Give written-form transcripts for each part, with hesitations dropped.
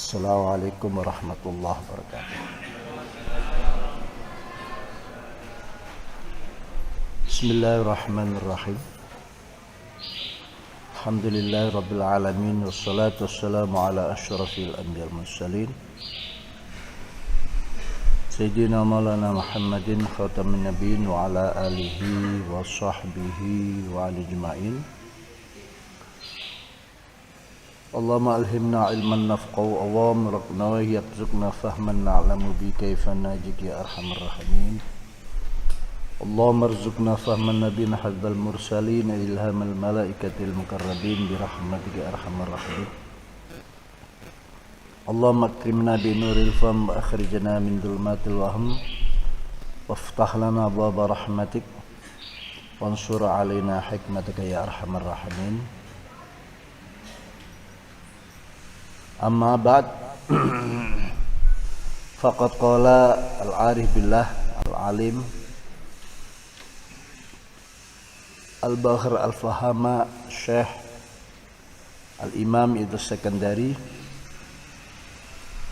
Assalamualaikum warahmatullahi wabarakatuh. Bismillahirrahmanirrahim. Alhamdulillahi rabbil alamin, wassalatu wassalamu ala asyrafil anbiya'i wal mursalin Sayyidina Maulana Muhammadin khatamin nabiyyin wa ala alihi wa sahbihi wa ali ajma'in. Allahumma alhimna ilman nafqahu awam rakna wa yarzuqna fahman na'lamu bi kayfa najik ya arhamar rahimin. Allahumma arzuqna fahman nabiyina hadzal mursalin ilhamal malaikatil mukarrabin bi rahmatika ya arhamar rahimin. Allahumma akrimna bi nuril fahm wa akhrijna min dhulumatil wahm waftah lana abwaaba rahmatik wansur alaina hikmataka ya arhamar rahimin. Amma ba'd. Faqad qala al-arif billah al-alim al-bakhir al-fahama Syekh al-imam Idris Sekandari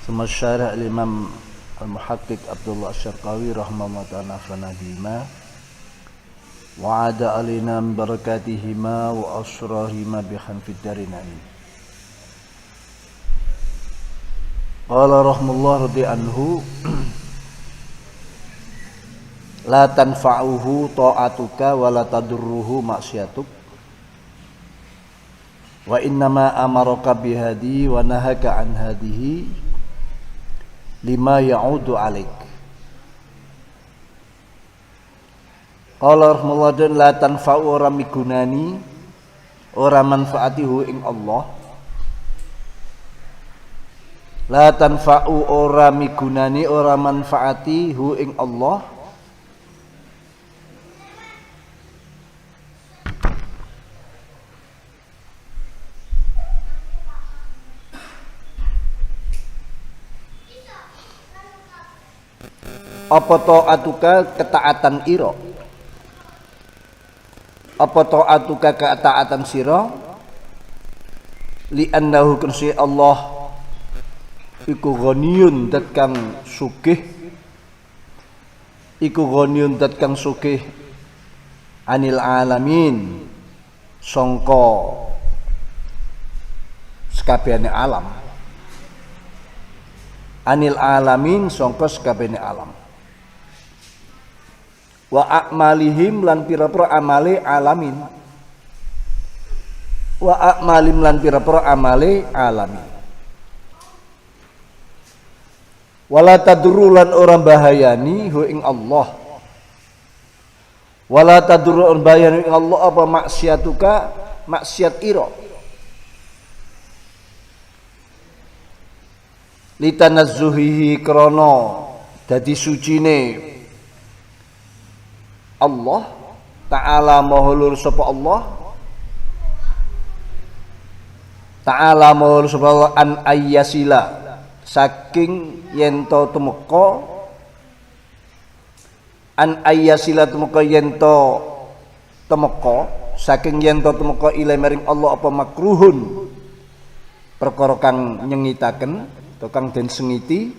thumma syarah al-imam al-muhaqqiq Abdullah Asy-Syarqawi rahimahullah ta'ala fanadima wa ada alina min barakatihima wa asrarihima bihanfid darin amin. Qala rahimahullah radhi anhu la tanfa'uhu ta'atuka wa la tadurruhu maksiatuk wa innama amaraka bihadi wa nahaka an hadihi lima ya'udu alaik. Qala rahimahullah dan la tanfa'u ora migunani ora manfaatihu ing Allah. La tanfa'u ora migunani ora manfaati hu ing Allah apa ta'atuka ketaatan ira apa ta'atuka ketaatan sira li annahu kunsi Allah iku ghaniyun dat kang sugih anil alamin sangka sakabehane alam anil alamin sangka sakabehane alam wa a'malihim lan pira-pira amale alamin wa a'malim lan pira-pira amale alamin. Wala tadurru lan ora bahayani hu ing Allah. Wala tadurru ora bahayani ing Allah apa maksiatuka maksiat ira. Litanazzuhihi krana dadi sucine Allah Ta'ala maha luhur sapa Allah Ta'ala maha luhur sapa Allah an ayyasila saking yento tumeka an ayyasila tumeka yento tumeka saking yento tumeka ila maring Allah apa makruhun perkara kang nyengitaken atau kang den sengiti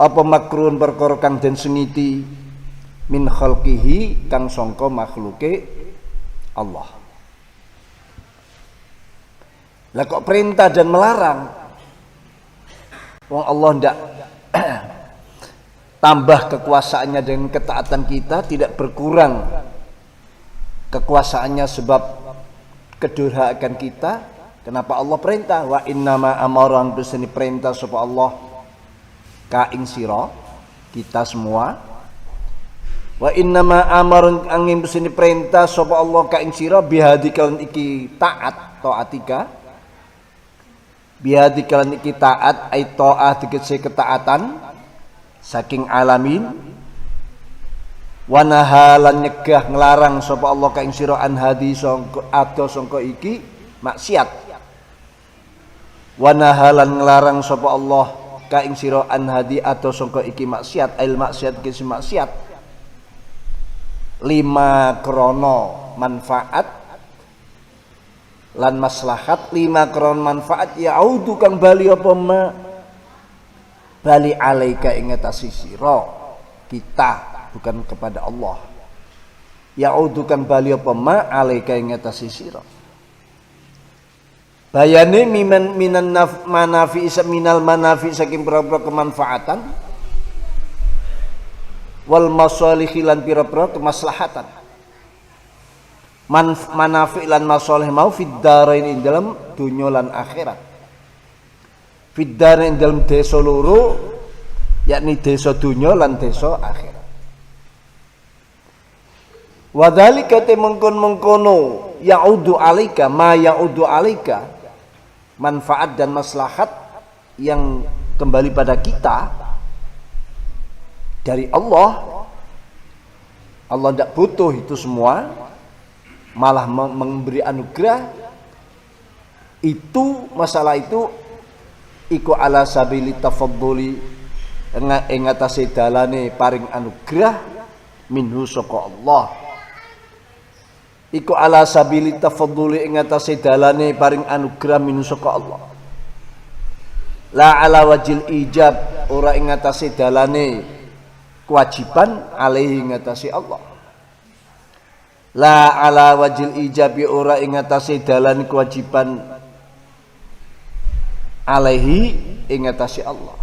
apa makruhun perkara kang den sengiti min khalqihi kang sangka makhluke Allah. Lah kok perintah dan melarang? Wong Allah ndak tambah kekuasaannya dengan ketaatan kita, tidak berkurang kekuasaannya sebab kedurhakaan kita. Kenapa Allah perintah? Wa innama amaran beseni perintah sapa Allah ka ing sira kita semua. Wa innama amaran angin beseni perintah sapa Allah ka ing sira bihadikalan iki taat taatika. Biadi kalan iki taat ai ta'ah tegese ketaatan saking alamin wa nahalan nyegah nglarang sapa Allah ka ing sira an hadi sangka iki maksiat wa nahalan nglarang sapa Allah ka ing sira an hadi atau sangka iki maksiat ail maksiat kisi maksiat lima krono manfaat lan maslahat lima kron manfaat yaudu kang bali apa ma bali alaika ing atase sira kita bukan kepada Allah yaudu kang bali apa ma alaika ing atase sira bayane minan manafi minal manafi saking pira-pira kemanfaatan wal masalihi lan pira-pira kemaslahatan manafi lan masalih mau fid darain dalam dunya lan akhirat fid darain dalam desa loro yakni desa dunya lan desa akhirat wadzalika te mengkon-mengkono yaudu alaika ma yaudu alaika manfaat dan maslahat yang kembali pada kita dari Allah tidak butuh itu semua malah memberi anugerah itu masalah itu iku ala sabili tafadduli ing atase dalane paring anugerah minhu saka Allah iku ala sabili tafadduli ing atase dalane paring anugerah minhu saka Allah la ala wajil ijab ora ing atase dalane kewajiban alaihi ing atase Allah la ala wajil ijabi ora ing atase dalan kewajiban alaihi ing atase Allah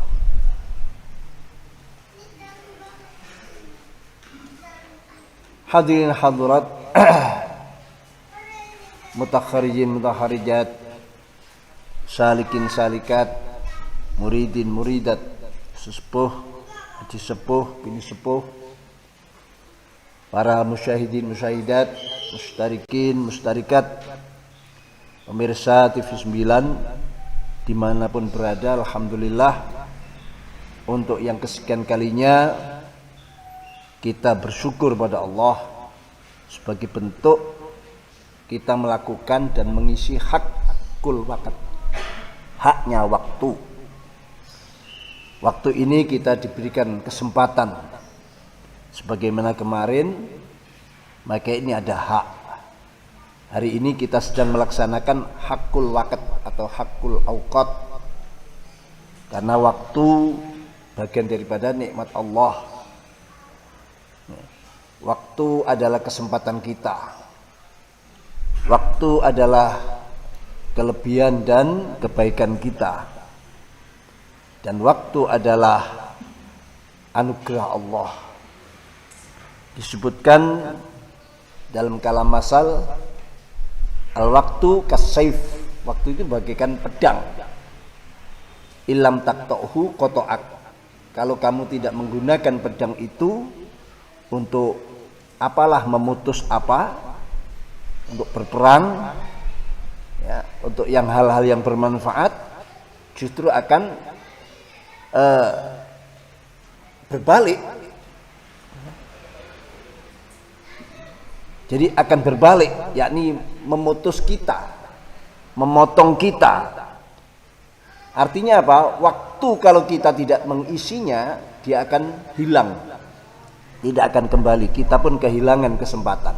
hadirin hadirat mutakharijin mutakharijat salikin salikat muridin muridat sesepuh haji sepuh bini sepuh para musyahidin musyahidat mustarikin mustarikat pemirsa TV 9 dimanapun berada alhamdulillah untuk yang kesekian kalinya kita bersyukur pada Allah sebagai bentuk kita melakukan dan mengisi hakul waqt haknya waktu ini kita diberikan kesempatan sebagaimana kemarin maka ini ada hak hari ini kita sedang melaksanakan hakul waqt atau hakul auqat karena waktu bagian daripada nikmat Allah waktu adalah kesempatan kita waktu adalah kelebihan dan kebaikan kita dan waktu adalah anugerah Allah disebutkan dalam kalam masal al-waktu kasayf waktu itu bagaikan pedang ilam taqta'hu qata'ak kalau kamu tidak menggunakan pedang itu untuk apalah memutus apa untuk berperang ya, untuk yang hal-hal yang bermanfaat justru akan berbalik. Jadi akan berbalik, yakni memutus kita, memotong kita. Artinya apa? Waktu kalau kita tidak mengisinya, dia akan hilang, tidak akan kembali. Kita pun kehilangan kesempatan.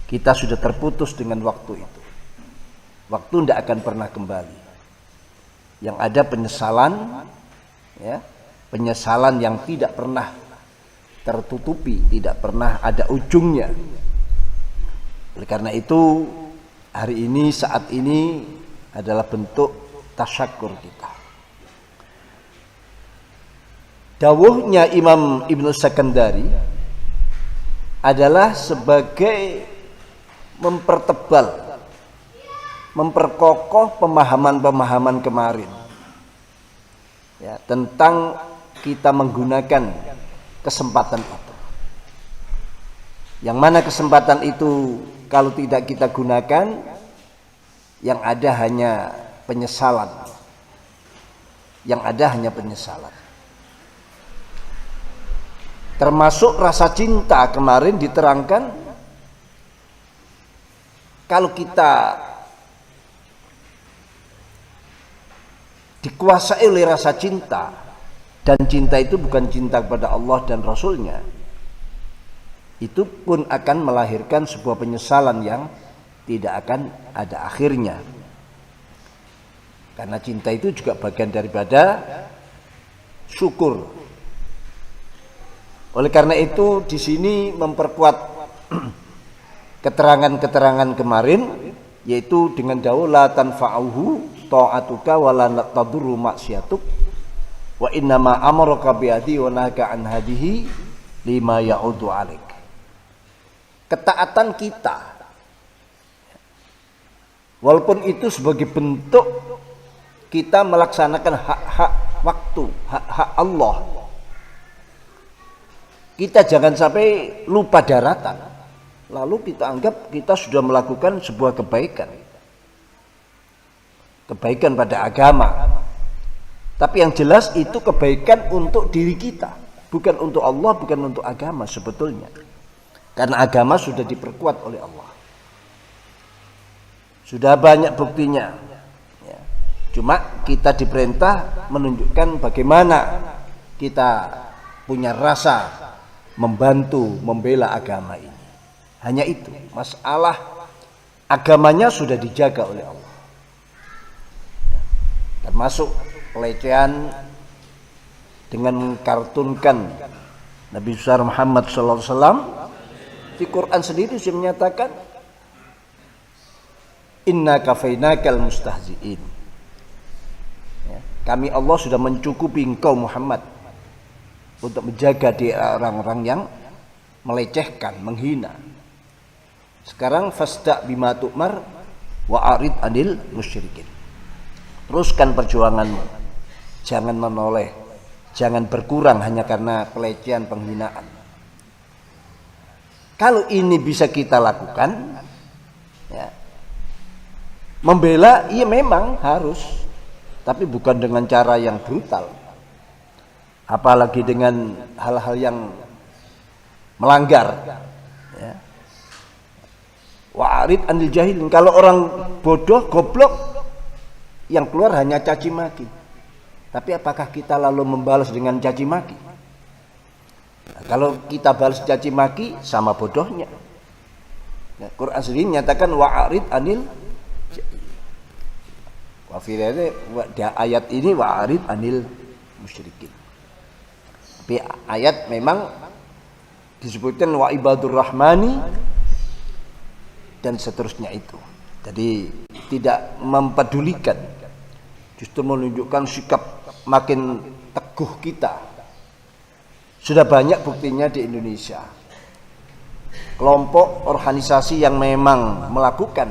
Kita sudah terputus dengan waktu itu. Waktu tidak akan pernah kembali. Yang ada penyesalan, ya, penyesalan yang tidak pernah tertutupi, tidak pernah ada ujungnya. Oleh karena itu hari ini saat ini adalah bentuk tasyakur kita. Dawuhnya Imam Ibnu Sakandari adalah sebagai mempertebal, memperkokoh pemahaman-pemahaman kemarin ya, tentang kita menggunakan kesempatan itu. Yang mana kesempatan itu kalau tidak kita gunakan, yang ada hanya penyesalan. Yang ada hanya penyesalan. Termasuk rasa cinta kemarin diterangkan, kalau kita dikuasai oleh rasa cinta, dan cinta itu bukan cinta kepada Allah dan Rasulnya, itu pun akan melahirkan sebuah penyesalan yang tidak akan ada akhirnya. Karena cinta itu juga bagian daripada syukur. Oleh karena itu di sini memperkuat keterangan-keterangan kemarin, yaitu dengan dawuh la tanfa'uhu ta'atuka wa la tadurru maksiatuk wa innama amaraka bi'adi wa nahaka an hadihi lima ya'udu alaik. Ketaatan kita, walaupun itu sebagai bentuk kita melaksanakan hak-hak waktu, hak-hak Allah, kita jangan sampai lupa daratan, lalu kita anggap kita sudah melakukan sebuah kebaikan pada agama. Tapi yang jelas itu kebaikan untuk diri kita, bukan untuk Allah, bukan untuk agama sebetulnya. Karena agama sudah diperkuat oleh Allah, sudah banyak buktinya. Cuma kita diperintah menunjukkan bagaimana kita punya rasa membantu, membela agama ini. Hanya itu, masalah agamanya sudah dijaga oleh Allah. Termasuk pelecehan dengan mengkartunkan Nabi besar Muhammad SAW. Di Quran sendiri sudah menyatakan inna kafainakal mustahzi'in. Kami Allah sudah mencukupi engkau Muhammad untuk menjaga di orang-orang yang melecehkan, menghina. Sekarang fasda' bima tu'mar wa arid anil musyrikin. Teruskan perjuanganmu, jangan menoleh, jangan berkurang hanya karena pelecehan, penghinaan. Kalau ini bisa kita lakukan, ya, membela iya memang harus, tapi bukan dengan cara yang brutal, apalagi dengan hal-hal yang melanggar. Ya. Wa'arid anil jahilin. Kalau orang bodoh, goblok, yang keluar hanya caci maki. Tapi apakah kita lalu membalas dengan caci maki? Nah, kalau kita balas caci maki, sama bodohnya. Nah, Quran sendiri menyatakan wa'arid anil ayat ini wa'arid anil musyrikin. Tapi ayat memang disebutkan wa ibadur rahmani dan seterusnya itu. Jadi tidak mempedulikan, justru menunjukkan sikap makin teguh kita. Sudah banyak buktinya di Indonesia. Kelompok organisasi yang memang melakukan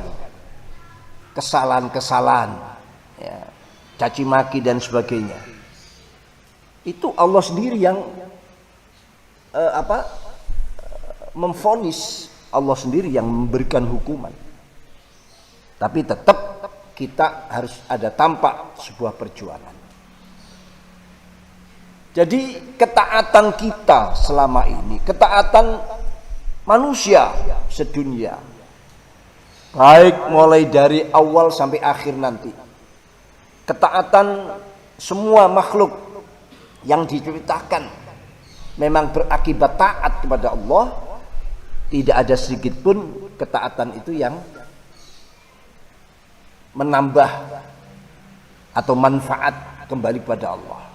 kesalahan-kesalahan, ya, caci maki dan sebagainya, itu Allah sendiri yang memvonis, Allah sendiri yang memberikan hukuman. Tapi tetap kita harus ada tampak sebuah perjuangan. Jadi ketaatan kita selama ini, ketaatan manusia sedunia, baik mulai dari awal sampai akhir nanti, ketaatan semua makhluk yang diciptakan memang berakibat taat kepada Allah. Tidak ada sedikit pun ketaatan itu yang menambah atau manfaat kembali kepada Allah.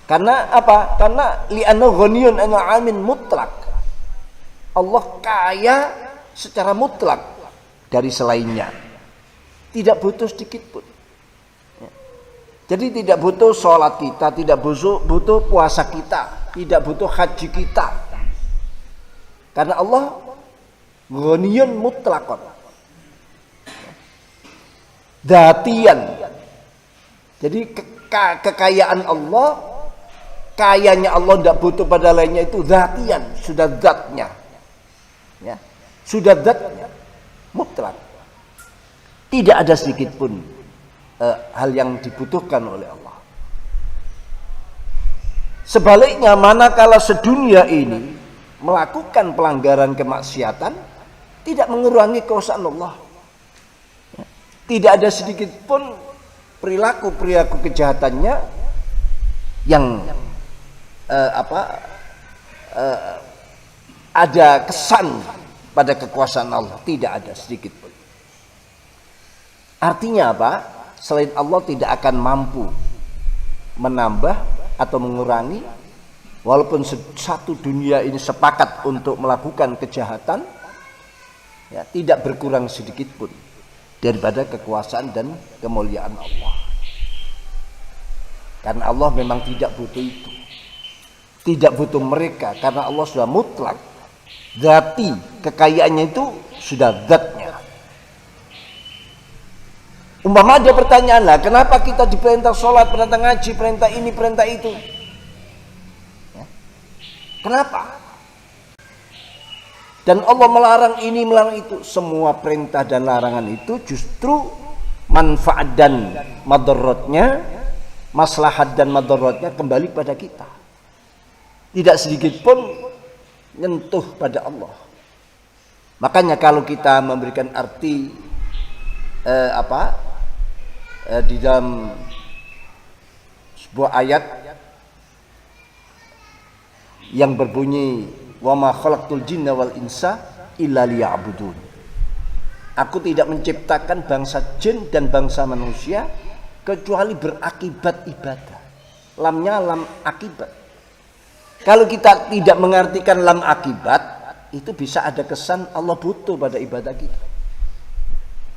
Karena apa? Karena li'anna ghaniyun an 'amin mutlak. Allah kaya secara mutlak dari selainnya. Tidak butuh sedikit pun. Jadi tidak butuh sholat kita, tidak butuh puasa kita, tidak butuh haji kita. Karena Allah ghaniyun mutlakon, dzatian. Jadi kekayaan Allah, kayanya Allah tidak butuh pada lainnya, itu dzatian, sudah zatnya, ya, sudah zatnya mutlak. Tidak ada sedikit pun hal yang dibutuhkan oleh Allah. Sebaliknya, manakala sedunia ini melakukan pelanggaran kemaksiatan, tidak mengurangi kekuasaan Allah. Tidak ada sedikit pun perilaku kejahatannya yang ada kesan pada kekuasaan Allah, tidak ada sedikit pun. Artinya apa? Selain Allah tidak akan mampu menambah atau mengurangi, walaupun satu dunia ini sepakat untuk melakukan kejahatan, ya, tidak berkurang sedikit pun daripada kekuasaan dan kemuliaan Allah. Karena Allah memang tidak butuh itu, tidak butuh mereka, karena Allah sudah mutlak, zati, kekayaannya itu sudah zatnya. Umpama ada pertanyaan lah, kenapa kita diperintah sholat, perintah ngaji, perintah ini, perintah itu? Ya. Kenapa? Dan Allah melarang ini, melarang itu. Semua perintah dan larangan itu justru manfaat dan madaratnya, maslahat dan madaratnya kembali pada kita. Tidak sedikit pun nyentuh pada Allah. Makanya kalau kita memberikan arti di dalam sebuah ayat yang berbunyi wa ma khalaqtul jinna wal insa illa liya'budun. Aku tidak menciptakan bangsa jin dan bangsa manusia kecuali berakibat ibadah. Lamnya lam akibat. Kalau kita tidak mengartikan lam akibat, itu bisa ada kesan Allah butuh pada ibadah kita.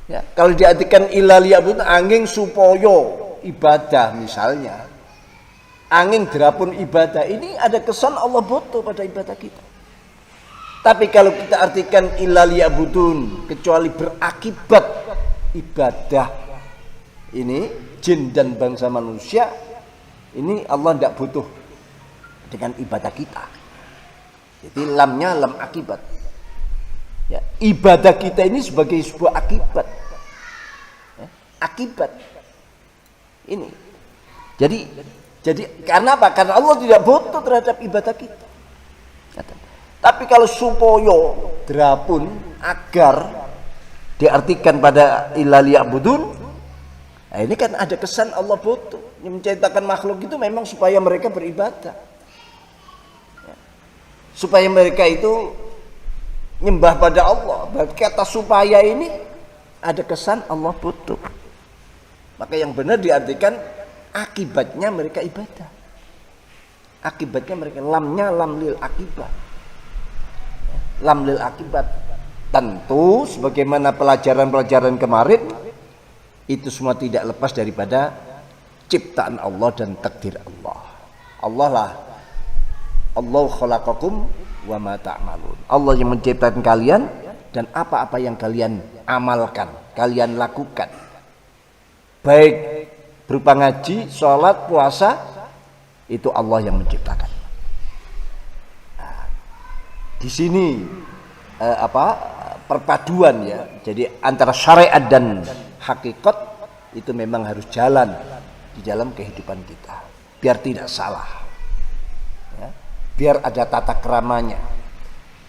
Ya, kalau diartikan illa liya'budun, angin supaya ibadah misalnya, angin derapun ibadah, ini ada kesan Allah butuh pada ibadah kita. Tapi kalau kita artikan illa liya'budun, kecuali berakibat ibadah, ini jin dan bangsa manusia, ini Allah tidak butuh dengan ibadah kita. Jadi lamnya lam akibat. Ya, ibadah kita ini sebagai sebuah akibat, ya, akibat ini. Jadi karena apa? Karena Allah tidak butuh terhadap ibadah kita. Tapi kalau supoyo derapun agar diartikan pada illa liya'budun, nah ini kan ada kesan Allah butuh. Menciptakan makhluk itu memang supaya mereka beribadah, ya, supaya mereka itu nyembah pada Allah. Kata supaya ini ada kesan Allah butuh. Maka yang benar diartikan akibatnya mereka ibadah. Akibatnya mereka lamnya lam lil akibat. Lam lil akibat. Tentu sebagaimana pelajaran-pelajaran kemarin, itu semua tidak lepas daripada ciptaan Allah dan takdir Allah. Allah lah, Allah khalaqakum wa ma ta'malun. Allah yang menciptakan kalian dan apa-apa yang kalian amalkan, kalian lakukan. Baik berupa ngaji, sholat, puasa, itu Allah yang menciptakan. Nah, di sini perpaduan ya. Jadi antara syariat dan hakikat itu memang harus jalan di dalam kehidupan kita, biar tidak salah. Biar ada tata keramanya,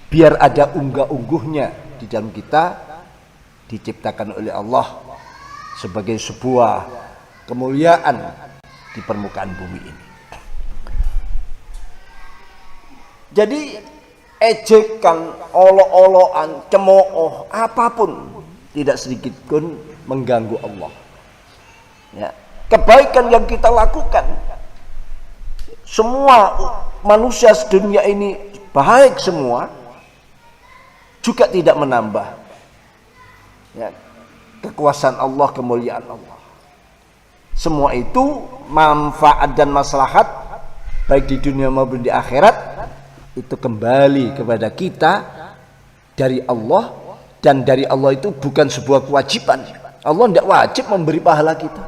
biar ada unggah-ungguhnya di dalam kita, diciptakan oleh Allah sebagai sebuah kemuliaan di permukaan bumi ini. Jadi ejekan, olo-oloan, cemooh, apapun tidak sedikit pun mengganggu Allah. Ya, kebaikan yang kita lakukan, semua manusia sedunia ini baik semua, juga tidak menambah, ya, kekuasaan Allah, kemuliaan Allah. Semua itu manfaat dan maslahat baik di dunia maupun di akhirat itu kembali kepada kita dari Allah, dan dari Allah itu bukan sebuah kewajiban. Allah tidak wajib memberi pahala kita.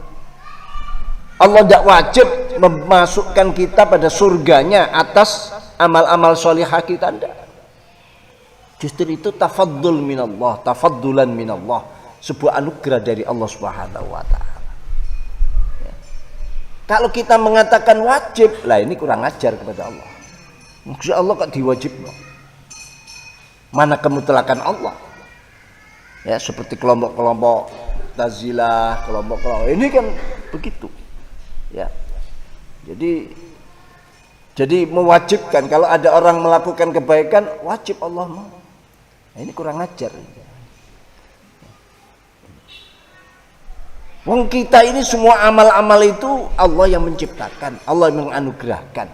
Allah tidak wajib memasukkan kita pada surganya atas amal-amal solihah kita. Tidak. Justru itu tafaddul minallah, tafaddulan minallah, sebuah anugerah dari Allah Subhanahu wa taala. Ya. Kalau kita mengatakan wajib, lah ini kurang ajar kepada Allah. Maksud Allah kok diwajibkan? Mana kemutlakan Allah? Ya, seperti kelompok-kelompok Tazilah, kelompok-kelompok ini kan begitu. Ya, jadi mewajibkan kalau ada orang melakukan kebaikan, wajib Allah mau. Nah, ini kurang ajar. Wong kita ini semua amal-amal itu Allah yang menciptakan, Allah yang menganugerahkan.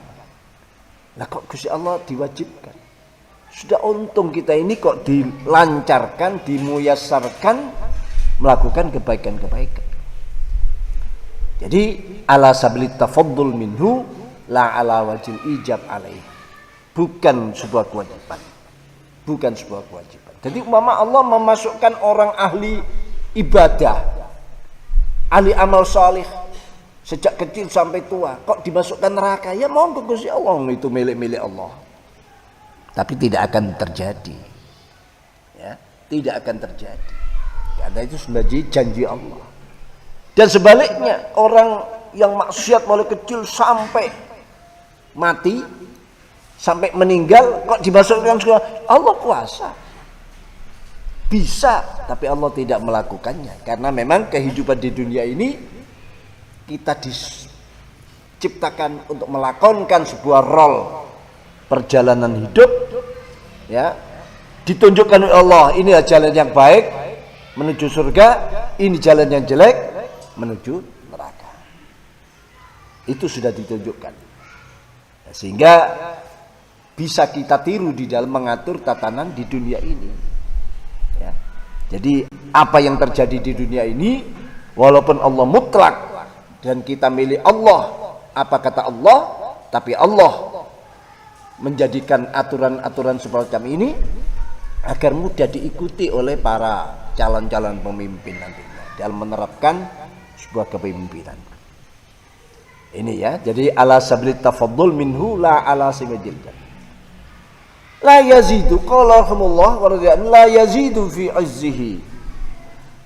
Lah kok Gusti Allah diwajibkan? Sudah untung kita ini kok dilancarkan, dimuyassarkan melakukan kebaikan-kebaikan. Jadi ala sabilit tafaddul minhu la ala wajil ijab alaih. Bukan sebuah kewajiban. Bukan sebuah kewajiban. Jadi umpama Allah memasukkan orang ahli ibadah, ahli amal salih sejak kecil sampai tua, kok dimasukkan neraka? Ya monggo Gusti Allah, itu milik-milik Allah. Tapi tidak akan terjadi. Ya, tidak akan terjadi. Karena itu sebagai janji Allah. Dan sebaliknya, orang yang maksiat mulai kecil sampai mati, sampai meninggal, kok dimasukkan surga? Allah kuasa. Bisa, tapi Allah tidak melakukannya. Karena memang kehidupan di dunia ini kita diciptakan untuk melakonkan sebuah role perjalanan hidup, ya, ditunjukkan oleh Allah, ini jalan yang baik menuju surga, ini jalan yang jelek menuju neraka. Itu sudah ditunjukkan, sehingga bisa kita tiru di dalam mengatur tatanan di dunia ini, ya. Jadi apa yang terjadi di dunia ini, walaupun Allah mutlak dan kita milik Allah, apa kata Allah, tapi Allah menjadikan aturan-aturan semacam ini agar mudah diikuti oleh para calon-calon pemimpin nantinya dalam menerapkan sebuah kepemimpinan. Ini ya, jadi ala sablit tafaddul minhu la ala simajil. La yazidu qala rahimullah wa radiyallahu la yazidu fi izzihi.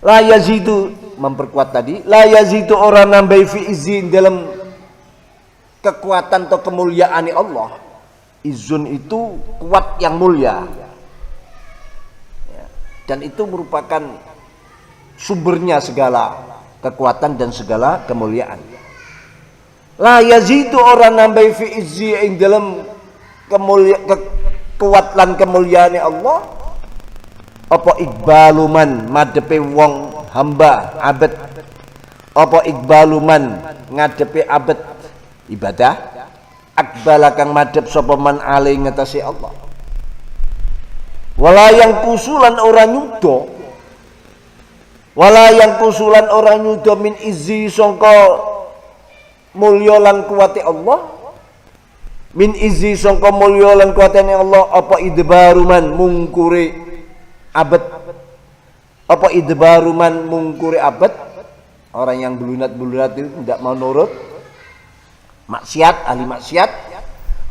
La yazidu memperkuat tadi, la yazidu orang nambah fi izin dalam kekuatan atau kemuliaan Allah. Izun itu kuat yang mulia, ya. Dan itu merupakan sumbernya segala kekuatan dan segala kemuliaan. La yazidu orang nambah fi izzi ing dalam kekuatan kemuliaan Allah apa ikbaluman madepe wong hamba abad, apa ikbaluman ngadepe abad ibadah, akbala kang madhep sapa man ali ngatasi Allah. Wala yang kusulan orang nyudo, wala yang kusulan orang nyudo min izzi sangka mulya lan kuwate Allah, min izzi sangka mulya lan kuwatene Allah apa idbaruman mungkure abad, apa idbaruman mungkure abad, orang yang belunat-belunat itu tidak mau nurut maksiat, ahli maksiat,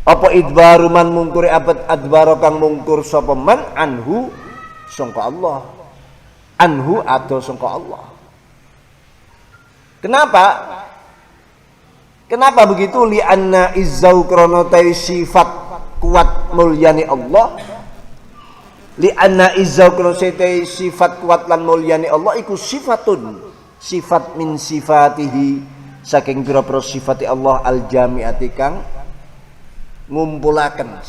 apa idbaru man mungkuri abad adbaro kang mungkur sapa man anhu sangka Allah, anhu atau sangka Allah. Kenapa begitu? Li anna izzau krana sifat kuat mulyani Allah, li anna izzau krana sifat kuat lan mulyani Allah iku sifatun, sifat min sifatihi saking pira-pira sifat Allah al-jami'ati kang ngumpulaken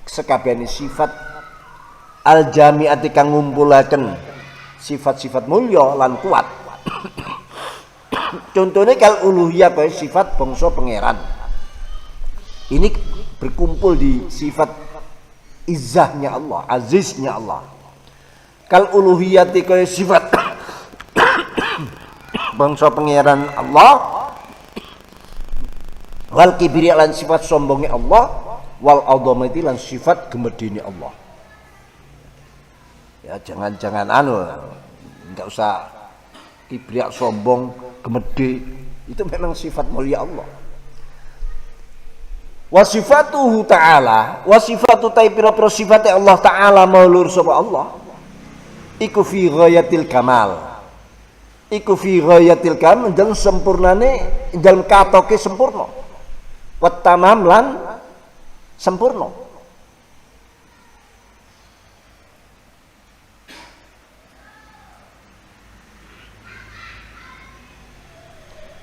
sekabehane sifat al-jami'ati kang ngumpulaken sifat-sifat mulya lan kuat. Contohnya kal uluhiyah kaya sifat bangsa pangeran. Ini berkumpul di sifat izzahnya Allah, aziznya Allah. Kal uluhiyati kaya sifat bangsa pangeran Allah, wal kibriya lan sifat sombongnya Allah, wal adhamati lan sifat gemedine Allah. Ya jangan enggak usah kibriya sombong, gemede, itu memang sifat mulia Allah. Wa sifatuhu ta'ala, wa sifatu pira-pira sifate Allah ta'ala maulur sapa Allah iku fi ghayatil kamal. Iku fi ghayatil kamal dan sempurnane dalam katoke sempurna. Wat tamam lan sempurna.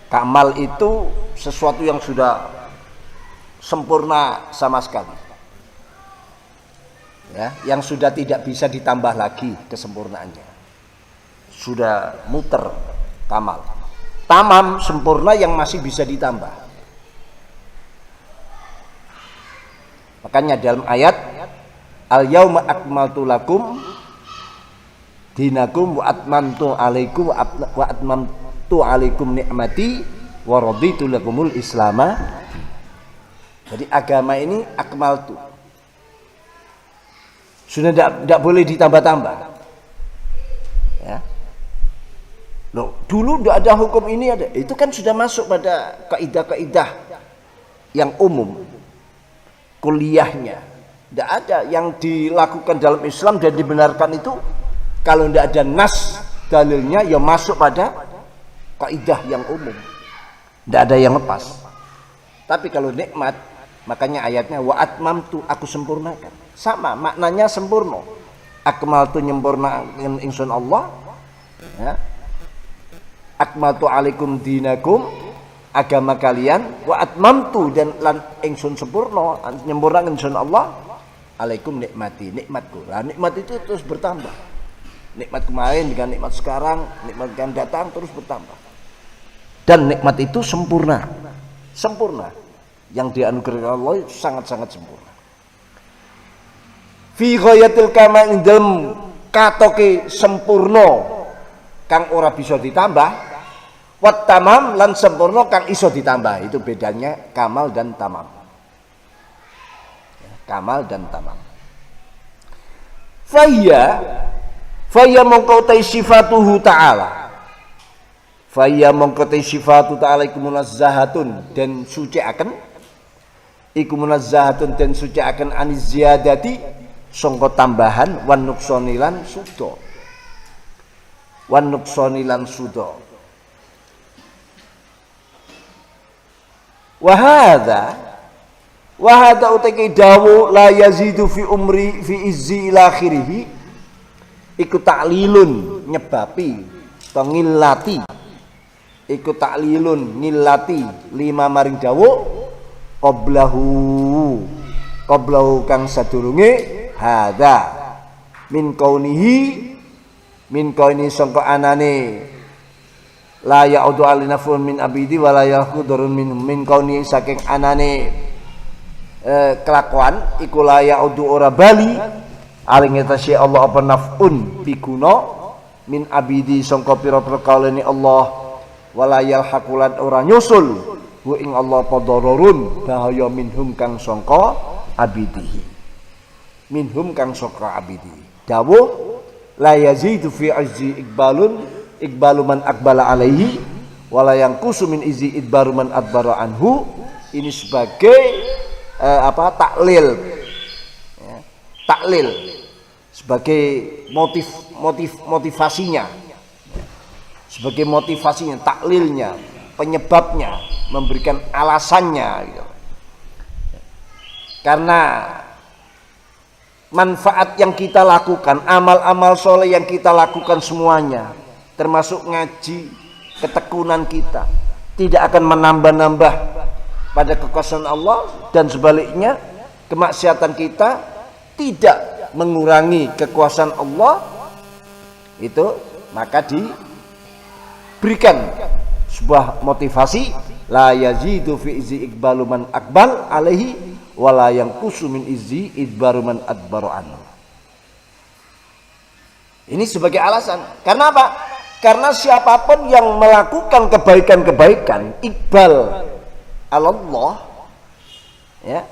Kamal itu sesuatu yang sudah sempurna sama sekali. ya, yang sudah tidak bisa ditambah lagi kesempurnaannya. Sudah muter kamal. Tamam sempurna yang masih bisa ditambah. Makanya dalam ayat al-yauma akmaltu lakum dinakum wa atmamtu alaikum wa atmamtu alaikum ni'mati wa raditu lakumul islama. Jadi agama ini akmaltu. Sudah tidak boleh ditambah-tambah. Ya. Loh, dulu tidak ada hukum ini ada. Itu kan sudah masuk pada kaidah-kaidah yang umum. Kuliahnya. Tidak ada yang dilakukan dalam Islam dan dibenarkan itu kalau tidak ada nas dalilnya ya masuk pada kaidah yang umum. Tidak ada yang lepas. Tapi kalau nikmat, makanya ayatnya wa atmamtu, aku sempurnakan. Sama maknanya sempurna. Akmaltu nyempurnakan ingsun Allah. Ya. Akmaltu alaikum dinakum, agama kalian, wa atmamtu dan lan ingsun sempurna nyempurnakan ingsun Allah alaikum nikmati, nikmatku. Nah, nikmat itu terus bertambah. Nikmat kemarin dengan nikmat sekarang, nikmat yang datang terus bertambah. Dan nikmat itu sempurna. Sempurna. Yang dianugerahkan Allah sangat-sangat sempurna. Fi ghayatil kamal ing dalem katoke sempurna kang ora bisa ditambah, wat tamam lan sempurna kang iso ditambah. Itu bedanya kamal dan tamam. Kamal dan tamam. Faya mongko ta sifatuhu ta'ala. Faya mongko ta sifatu ta'ala iku munazzahatun dan suci akan iku munazzahatun dan suci akan aniz ziyadati sangka tambahan wan nuksonilan sudo. Wan nuksonilan sudo. Wahada utaki dawu la yazidu fi umri fi izzi ila akhirih iku taklilun nyebapi atau ngillati iku taklilun ngillati lima maring dawu qablahu kang sadurunge hadza min kauni sangka anane la ya'udu alinafun min abidi wa la yakhudurun min kauni saking anane kelakuan iku la ya'udu ora bali aling ngetasi Allah apa naf'un biguna min abidi sangka pira-pira kaulane Allah wala yalhaqulan ora nyusul hu ing Allah padarurun bahaya minhum kang sangka abidihi minhum kang sangka abidihi dawuh la yazidu fi azzi ikbalu man akbala alaihi wala yanqusu min izzi idbaru man adbara anhu. Ini sebagai taklil ya, taklil sebagai motivasinya, sebagai motivasinya, taklilnya, penyebabnya, memberikan alasannya gitu. Karena manfaat yang kita lakukan, amal-amal soleh yang kita lakukan semuanya, termasuk ngaji, ketekunan kita, tidak akan menambah-nambah pada kekuasaan Allah, dan sebaliknya kemaksiatan kita tidak mengurangi kekuasaan Allah. Itu maka diberikan sebuah motivasi la yazidu fi izzi ikbalu man akbal alaihi wala yanqusu min izzi idbaru man adbaru anhu. Ini sebagai alasan. Karena apa? Karena siapapun yang melakukan kebaikan-kebaikan ikbal Allah ya,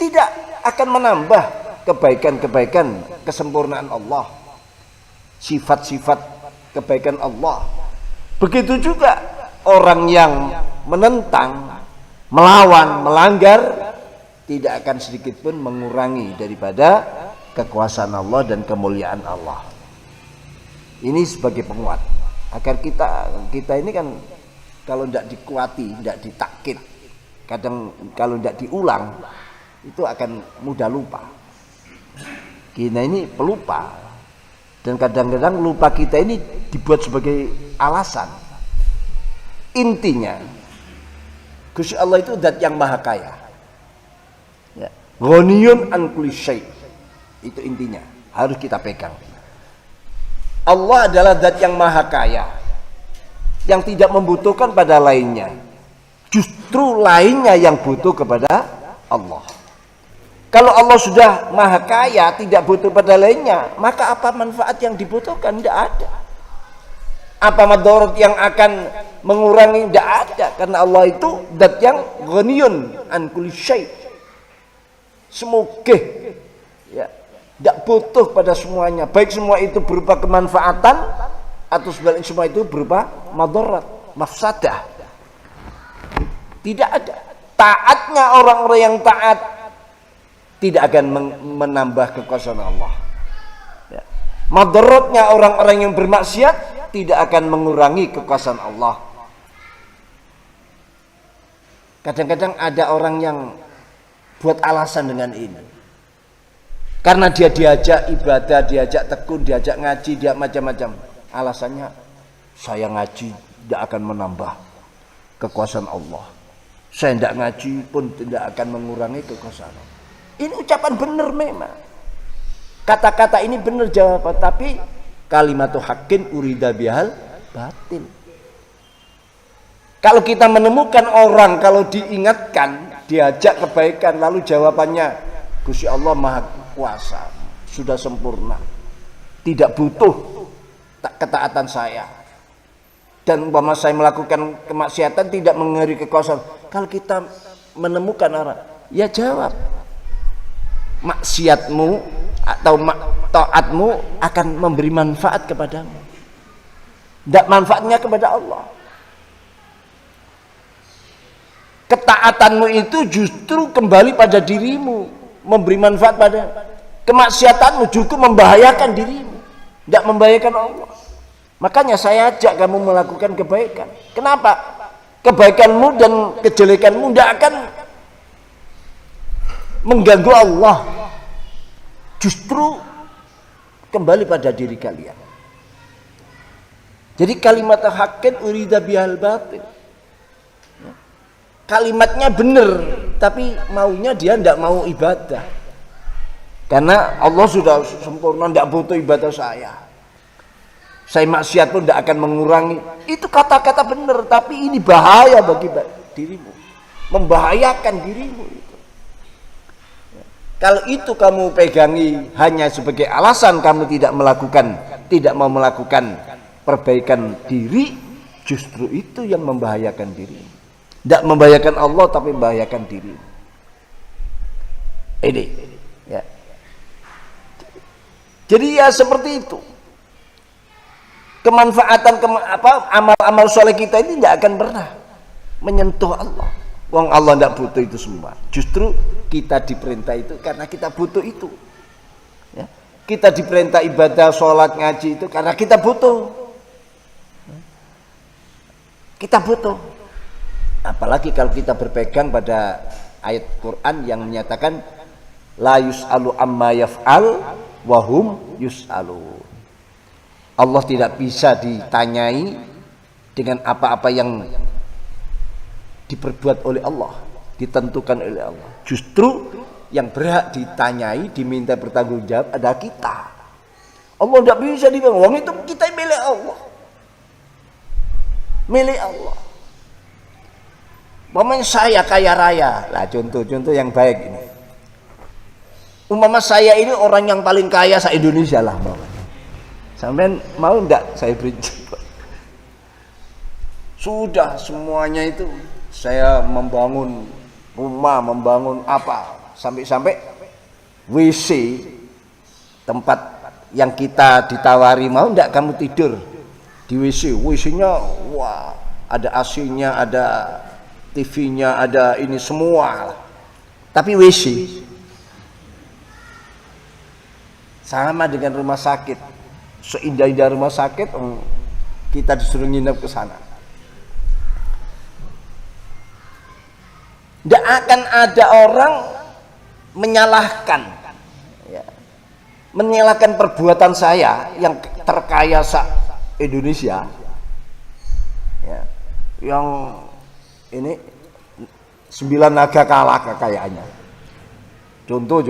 tidak akan menambah kebaikan-kebaikan kesempurnaan Allah, sifat-sifat kebaikan Allah. Begitu juga orang yang menentang, melawan, melanggar tidak akan sedikit pun mengurangi daripada kekuasaan Allah dan kemuliaan Allah. Ini sebagai penguat agar kita ini kan kalau tidak dikuati, tidak ditakkid, kadang kalau tidak diulang itu akan mudah lupa. Kita ini pelupa, dan kadang-kadang lupa kita ini dibuat sebagai alasan. Intinya Gusti Allah itu zat yang maha kaya ya. Ghaniyun an kulli syai', Itu intinya, harus kita pegang. Allah adalah zat yang maha kaya, yang tidak membutuhkan pada lainnya. Justru lainnya yang butuh kepada Allah. Kalau Allah sudah maha kaya, tidak butuh pada lainnya, maka apa manfaat yang dibutuhkan? Tidak ada. Apa madarat yang akan mengurangi? Tidak ada, karena Allah itu zat yang ghaniyun an kulli syai'. Semoga ya, tidak butuh pada semuanya, baik semua itu berupa kemanfaatan atau sebaliknya semua itu berupa madarat, mafsadah. Tidak ada. Taatnya orang-orang yang taat tidak akan menambah kekuasaan Allah. Ya. Madaratnya orang-orang yang bermaksiat tidak akan mengurangi kekuasaan Allah. Kadang-kadang ada orang yang buat alasan dengan ini. Karena dia diajak ibadah, diajak tekun, diajak ngaji, dia macam-macam. Alasannya, saya ngaji tidak akan menambah kekuasaan Allah. Saya tidak ngaji pun tidak akan mengurangi kekuasaan Allah. Ini ucapan benar memang. Kata-kata ini benar jawaban, tapi kalimatu haqqin urida bihal batil. Kalau kita menemukan orang, kalau diingatkan, diajak kebaikan, lalu jawabannya, Gusti Allah Maha Kuasa, sudah sempurna, tidak butuh ketaatan saya, dan umpama saya melakukan kemaksiatan tidak mengeri kekuasaan. Kalau kita menemukan orang, ya jawab, maksiatmu atau taatmu akan memberi manfaat kepadamu, tidak manfaatnya kepada Allah. Ketaatanmu itu justru kembali pada dirimu, memberi manfaat pada. Kemaksiatanmu juga membahayakan dirimu, tidak membahayakan Allah. Makanya saya ajak kamu melakukan kebaikan. Kenapa? Kebaikanmu dan kejelekanmu tidak akan mengganggu Allah, justru kembali pada diri kalian. Jadi kalimat haqqin urida bihal batil, kalimatnya benar, tapi maunya dia tidak mau ibadah, karena Allah sudah sempurna, tidak butuh ibadah saya maksiat pun tidak akan mengurangi. Itu kata-kata benar, tapi ini bahaya bagi dirimu, membahayakan dirimu itu. Kalau itu kamu pegangi hanya sebagai alasan kamu tidak mau melakukan perbaikan diri, justru itu yang membahayakan diri. Tidak membahayakan Allah, tapi membahayakan diri. Ini, ya. Jadi ya seperti itu. Kemanfaatan amal-amal soleh kita ini tidak akan pernah menyentuh Allah. Wong Allah tidak butuh itu semua. Justru kita diperintah itu karena kita butuh itu. Ya. Kita diperintah ibadah, sholat, ngaji itu karena kita butuh. Kita butuh. Apalagi kalau kita berpegang pada ayat Quran yang menyatakan la yus'alu amma yaf'al wa hum yus'alun. Allah tidak bisa ditanyai dengan apa-apa yang diperbuat oleh Allah, ditentukan oleh Allah. Justru yang berhak ditanyai, diminta bertanggung jawab adalah kita. Allah tidak bisa dibilang, wong itu kita milik Allah. Milik Allah. Umpama saya kaya raya, lah contoh-contoh yang baik ini. Umpama saya ini orang yang paling kaya se-Indonesia lah, sampean mau enggak saya beri? Sudah semuanya itu saya membangun rumah, membangun apa, sampai-sampai WC tempat yang kita ditawari, mau enggak kamu tidur di WC? WC-nya wah, ada AC-nya, ada TV-nya, ada ini semua. Tapi WC sama dengan rumah sakit. Seindah-indah rumah sakit, kita disuruh nginep ke sana. Tidak akan ada orang menyalahkan, ya, menyalahkan perbuatan saya yang terkaya se-Indonesia, ya, yang ini 9 naga kalah kekayaannya. Contoh.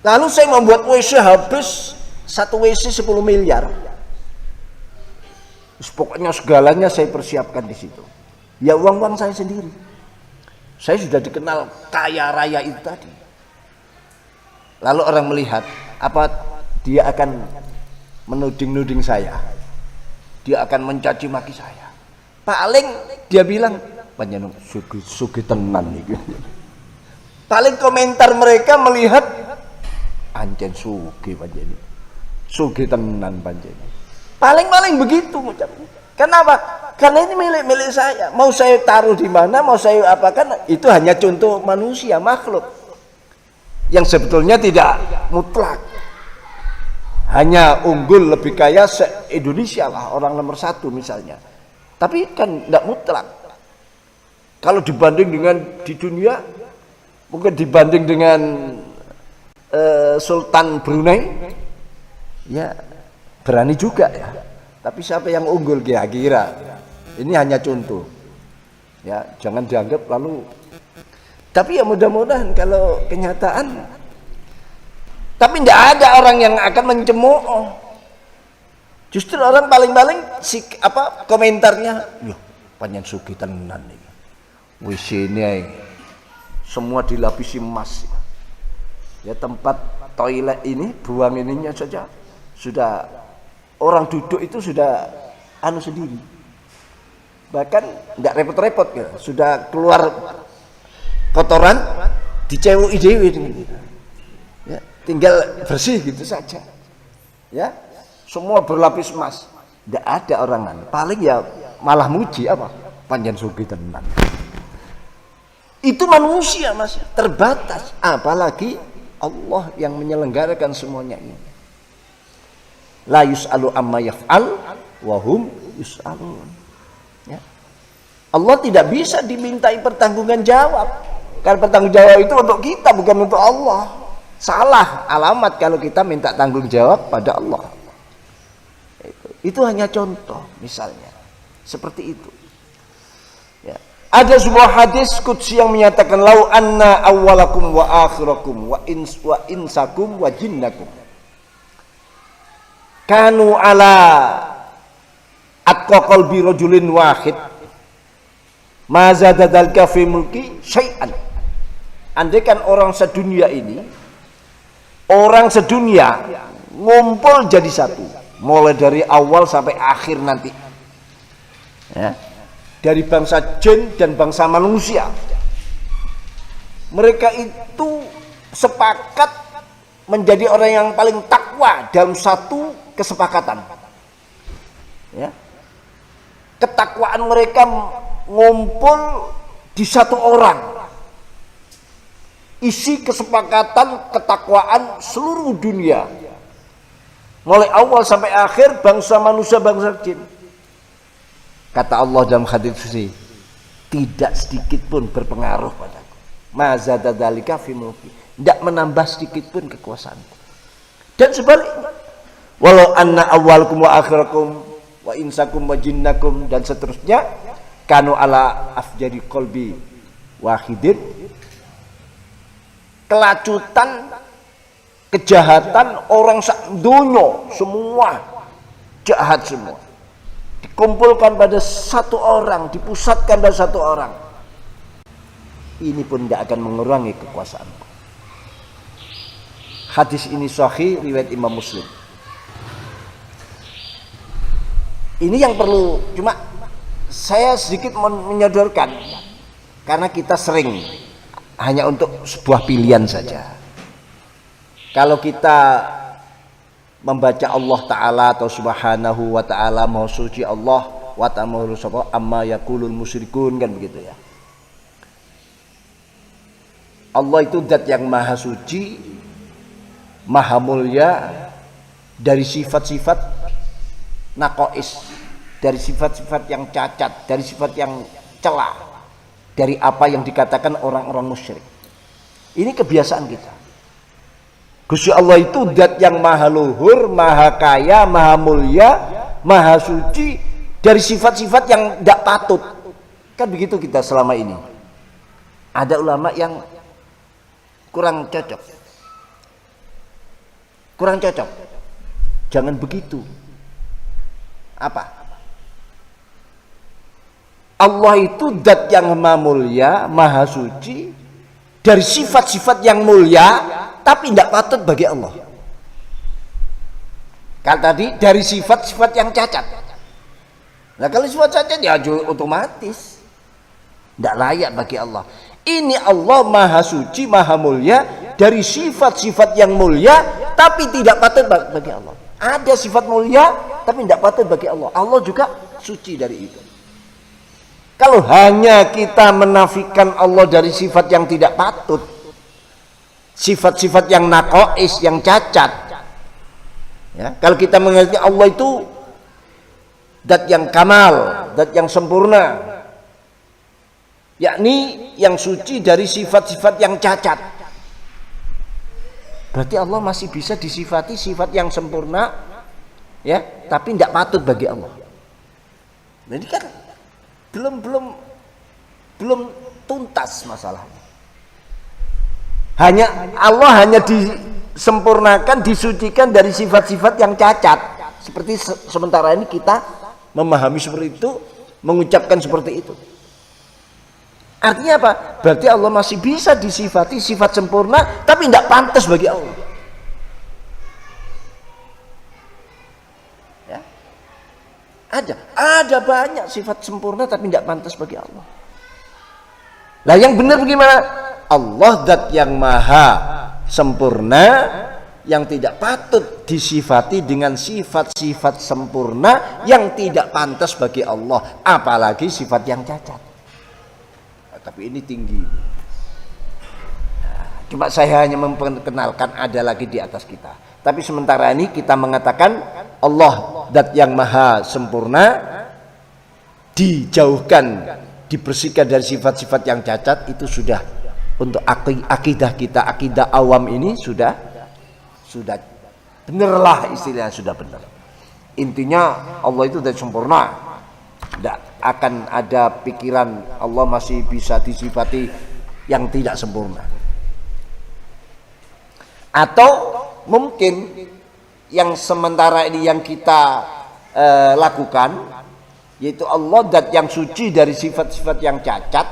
Lalu saya membuat WC habis, satu WC 10 miliar. Pokoknya segalanya saya persiapkan di situ. Ya uang-uang saya sendiri. Saya sudah dikenal kaya raya itu tadi. Lalu orang melihat, apa dia akan menuding-nuding saya? Dia akan mencaci maki saya. Paling dia bilang, panjenengan sugi tenan nih. Paling komentar mereka melihat, ancen sugi panjenengan, sugi tenan panjenengan. Paling begitu ucapnya. Kenapa? Karena ini milik saya. Mau saya taruh di mana, mau saya apakan, itu hanya contoh manusia, makhluk yang sebetulnya tidak mutlak. Hanya unggul lebih kaya se-Indonesia lah, orang nomor 1 misalnya. Tapi kan tidak mutlak. Kalau dibanding dengan di dunia, mungkin dibanding dengan Sultan Brunei, ya berani juga ya. Tapi siapa yang unggul kira-kira? Ini hanya contoh. Ya, jangan dianggap lalu. Tapi ya mudah-mudahan kalau kenyataan. Tapi tidak ada orang yang akan mencemooh. Justru orang paling-paling komentarnya, "Loh, panjang sugi tenan nih. WC ini semua dilapisi emas. Ya tempat toilet ini, buang ininya saja sudah orang duduk itu sudah sendiri. Bahkan tidak repot-repot ya, sudah keluar kotoran dicewuki dhewe gitu. Ya, tinggal bersih gitu saja. Ya, semua berlapis emas. Tidak ada orangan. Paling ya malah muji apa? Panjang sugi tenan. Itu manusia Mas, terbatas. Apalagi Allah yang menyelenggarakan semuanya ini. La yus'alu amma yaf'al wa hum yus'alun. Ya. Allah tidak bisa dimintai pertanggunggan jawab. Karena pertanggung jawab itu untuk kita, bukan untuk Allah. Salah alamat kalau kita minta tanggung jawab pada Allah. Itu hanya contoh misalnya. Seperti itu. Ya. Ada sebuah hadis qudsi yang menyatakan lau anna awwalakum wa akhirakum wa insakum wa jinnakum kanu ala atqa qalbi rajulin wahid ma zada dzalika fi mulki syai'an. Andaikan orang sedunia ini, orang sedunia ngumpul jadi satu, mulai dari awal sampai akhir nanti, ya, dari bangsa jin dan bangsa manusia, mereka itu sepakat menjadi orang yang paling takwa dalam satu kesepakatan. Ya. Ketakwaan mereka ngumpul di satu orang. Isi kesepakatan ketakwaan seluruh dunia, mulai awal sampai akhir, bangsa manusia, bangsa jin. Kata Allah dalam hadits qudsi, tidak sedikit pun berpengaruh padaku. Ma zada dzalika fi mulki, tidak menambah sedikit pun kekuasaanku. Dan sebaliknya, walau anna awwalakum wa akhirakum wa insakum wa jinnakum dan seterusnya kanu ala afjari qalbi wahidin, kelacutan, kejahatan orang sak donya semua jahat semua dikumpulkan pada satu orang, dipusatkan pada satu orang, ini pun tidak akan mengurangi kekuasaanku. Hadis ini sahih riwayat Imam Muslim. Ini yang perlu, cuma saya sedikit menyodorkan karena kita sering hanya untuk sebuah pilihan saja. Kalau kita membaca Allah Ta'ala atau Subhanahu wa Ta'ala, maha suci Allah wa ta'ala amma yaqulul musyrikun, kan begitu ya. Allah itu zat yang maha suci, maha mulia dari sifat-sifat naqais, dari sifat-sifat yang cacat, dari sifat yang celah, dari apa yang dikatakan orang-orang musyrik. Ini kebiasaan kita. Gusti Allah itu zat yang maha luhur, maha kaya, maha mulia, maha suci dari sifat-sifat yang tidak patut. Kan begitu kita selama ini. Ada ulama yang kurang cocok. kurang cocok. Jangan begitu. Apa? Allah itu zat yang maha mulia, maha suci, dari sifat-sifat yang mulia, tapi tidak patut bagi Allah. Kan tadi dari sifat-sifat yang cacat. Nah kalau sifat cacat ya otomatis tidak layak bagi Allah. Ini Allah maha suci, maha mulia, dari sifat-sifat yang mulia, tapi tidak patut bagi Allah. Ada sifat mulia, tapi tidak patut bagi Allah. Allah juga suci dari itu. Kalau hanya kita menafikan Allah dari sifat yang tidak patut, sifat-sifat yang naqais, yang cacat, ya, kalau kita mengerti Allah itu zat yang kamal, zat yang sempurna, yakni yang suci dari sifat-sifat yang cacat, berarti Allah masih bisa disifati sifat yang sempurna, ya, tapi tidak patut bagi Allah. Jadi kan belum tuntas masalahnya. Allah hanya disempurnakan, disucikan dari sifat-sifat yang cacat. Seperti sementara ini kita memahami seperti itu, mengucapkan seperti itu. Artinya apa? Berarti Allah masih bisa disifati sifat sempurna, tapi tidak pantas bagi Allah. Ada banyak sifat sempurna tapi tidak pantas bagi Allah. Lah yang benar bagaimana? Allah zat yang maha sempurna, yang tidak patut disifati dengan sifat-sifat sempurna yang tidak pantas bagi Allah, apalagi sifat yang cacat. Nah, tapi ini tinggi. Cuma saya hanya memperkenalkan, ada lagi di atas kita. Tapi sementara ini kita mengatakan Allah zat yang maha sempurna, dijauhkan, dibersihkan dari sifat-sifat yang cacat. Itu sudah untuk akidah kita, akidah awam ini sudah benerlah, istilahnya sudah benar. Intinya Allah itu zat sempurna, tidak akan ada pikiran Allah masih bisa disifati yang tidak sempurna. Atau mungkin yang sementara ini yang kita lakukan, yaitu Allah zat yang suci dari sifat-sifat yang cacat,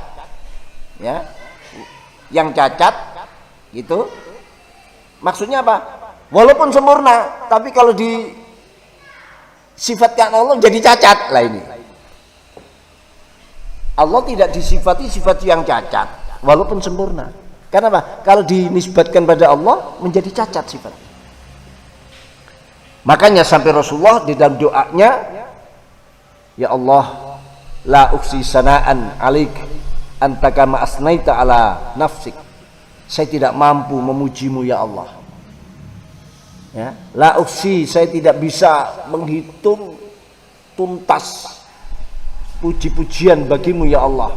ya, yang cacat, gitu. Maksudnya apa? Walaupun sempurna, tapi kalau disifatkan Allah jadi cacat lah ini. Allah tidak disifati sifat yang cacat, walaupun sempurna. Kenapa? Kalau dinisbatkan pada Allah menjadi cacat sifat. Makanya sampai Rasulullah di dalam doanya, ya Allah, la uksi sanaan alik anta kama asnaita ala nafsik. Saya tidak mampu memujimu ya Allah. Ya, la uksi, saya tidak bisa menghitung tuntas puji-pujian bagimu ya Allah,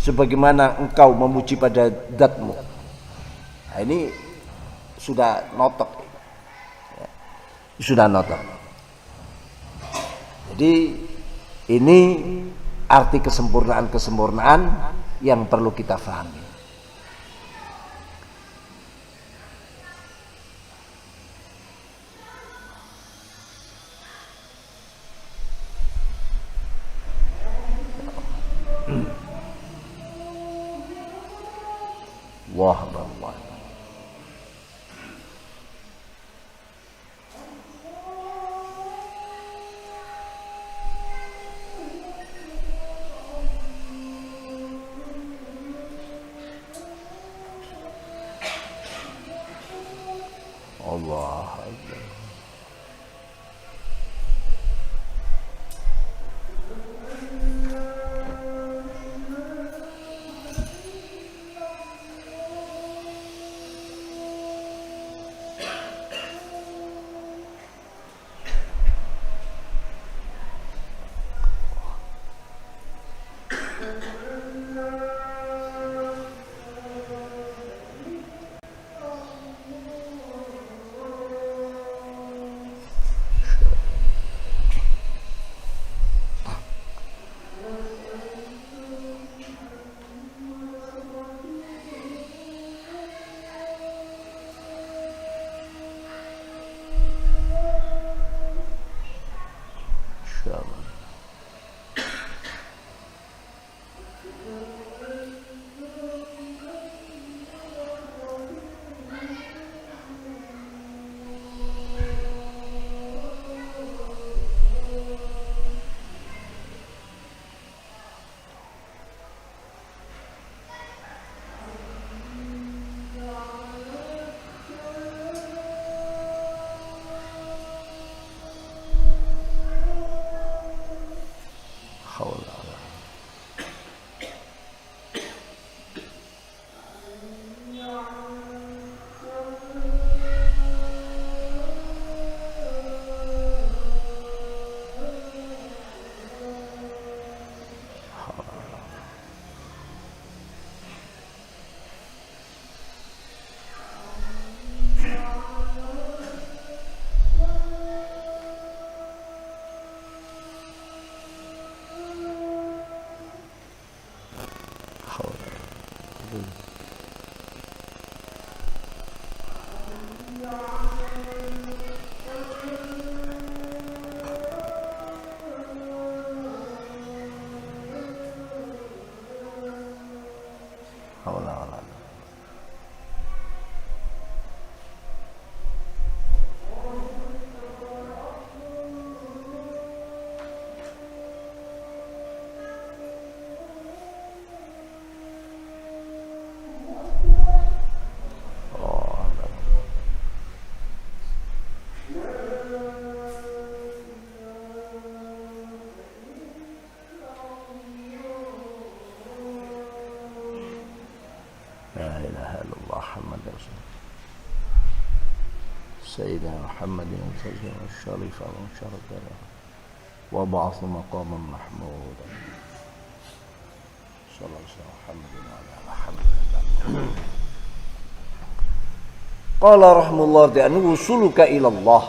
sebagaimana engkau memuji pada zatmu. Nah, ini sudah notok, ya, sudah notok. Jadi ini arti kesempurnaan yang perlu kita pahami. Wah, Allah. Allah. سيدنا محمد الشريف المشرف وبعث مقاما محمودا صلى الله عليه وسلم وعلى محمد. Qala rahimahullah ta'ala wusuluka ilallah.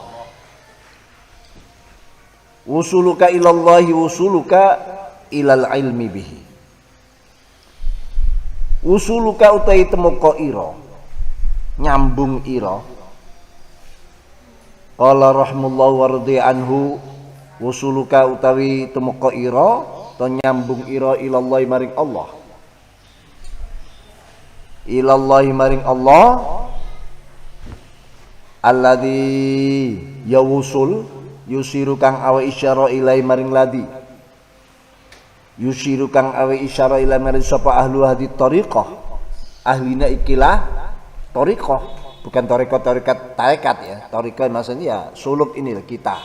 Wusuluka ilallahi wusuluka ilal ilmi bihi. Wusuluka utai temoko ira, nyambung ira. Qala rahimahullah wardi anhu wusuluka utawi temoko ira to nyambung ira ilallahi maring Allah. Ilallahi maring Allah alladzi yawusul yusiru kang awe isyara ilai maring ladi yusiru kang awe isyara ilai maring sapa ahlu hadi tariqah ahlina ikilah tariqah bukan tariqat tarekat ya tariqah maksudnya ya suluk ini kita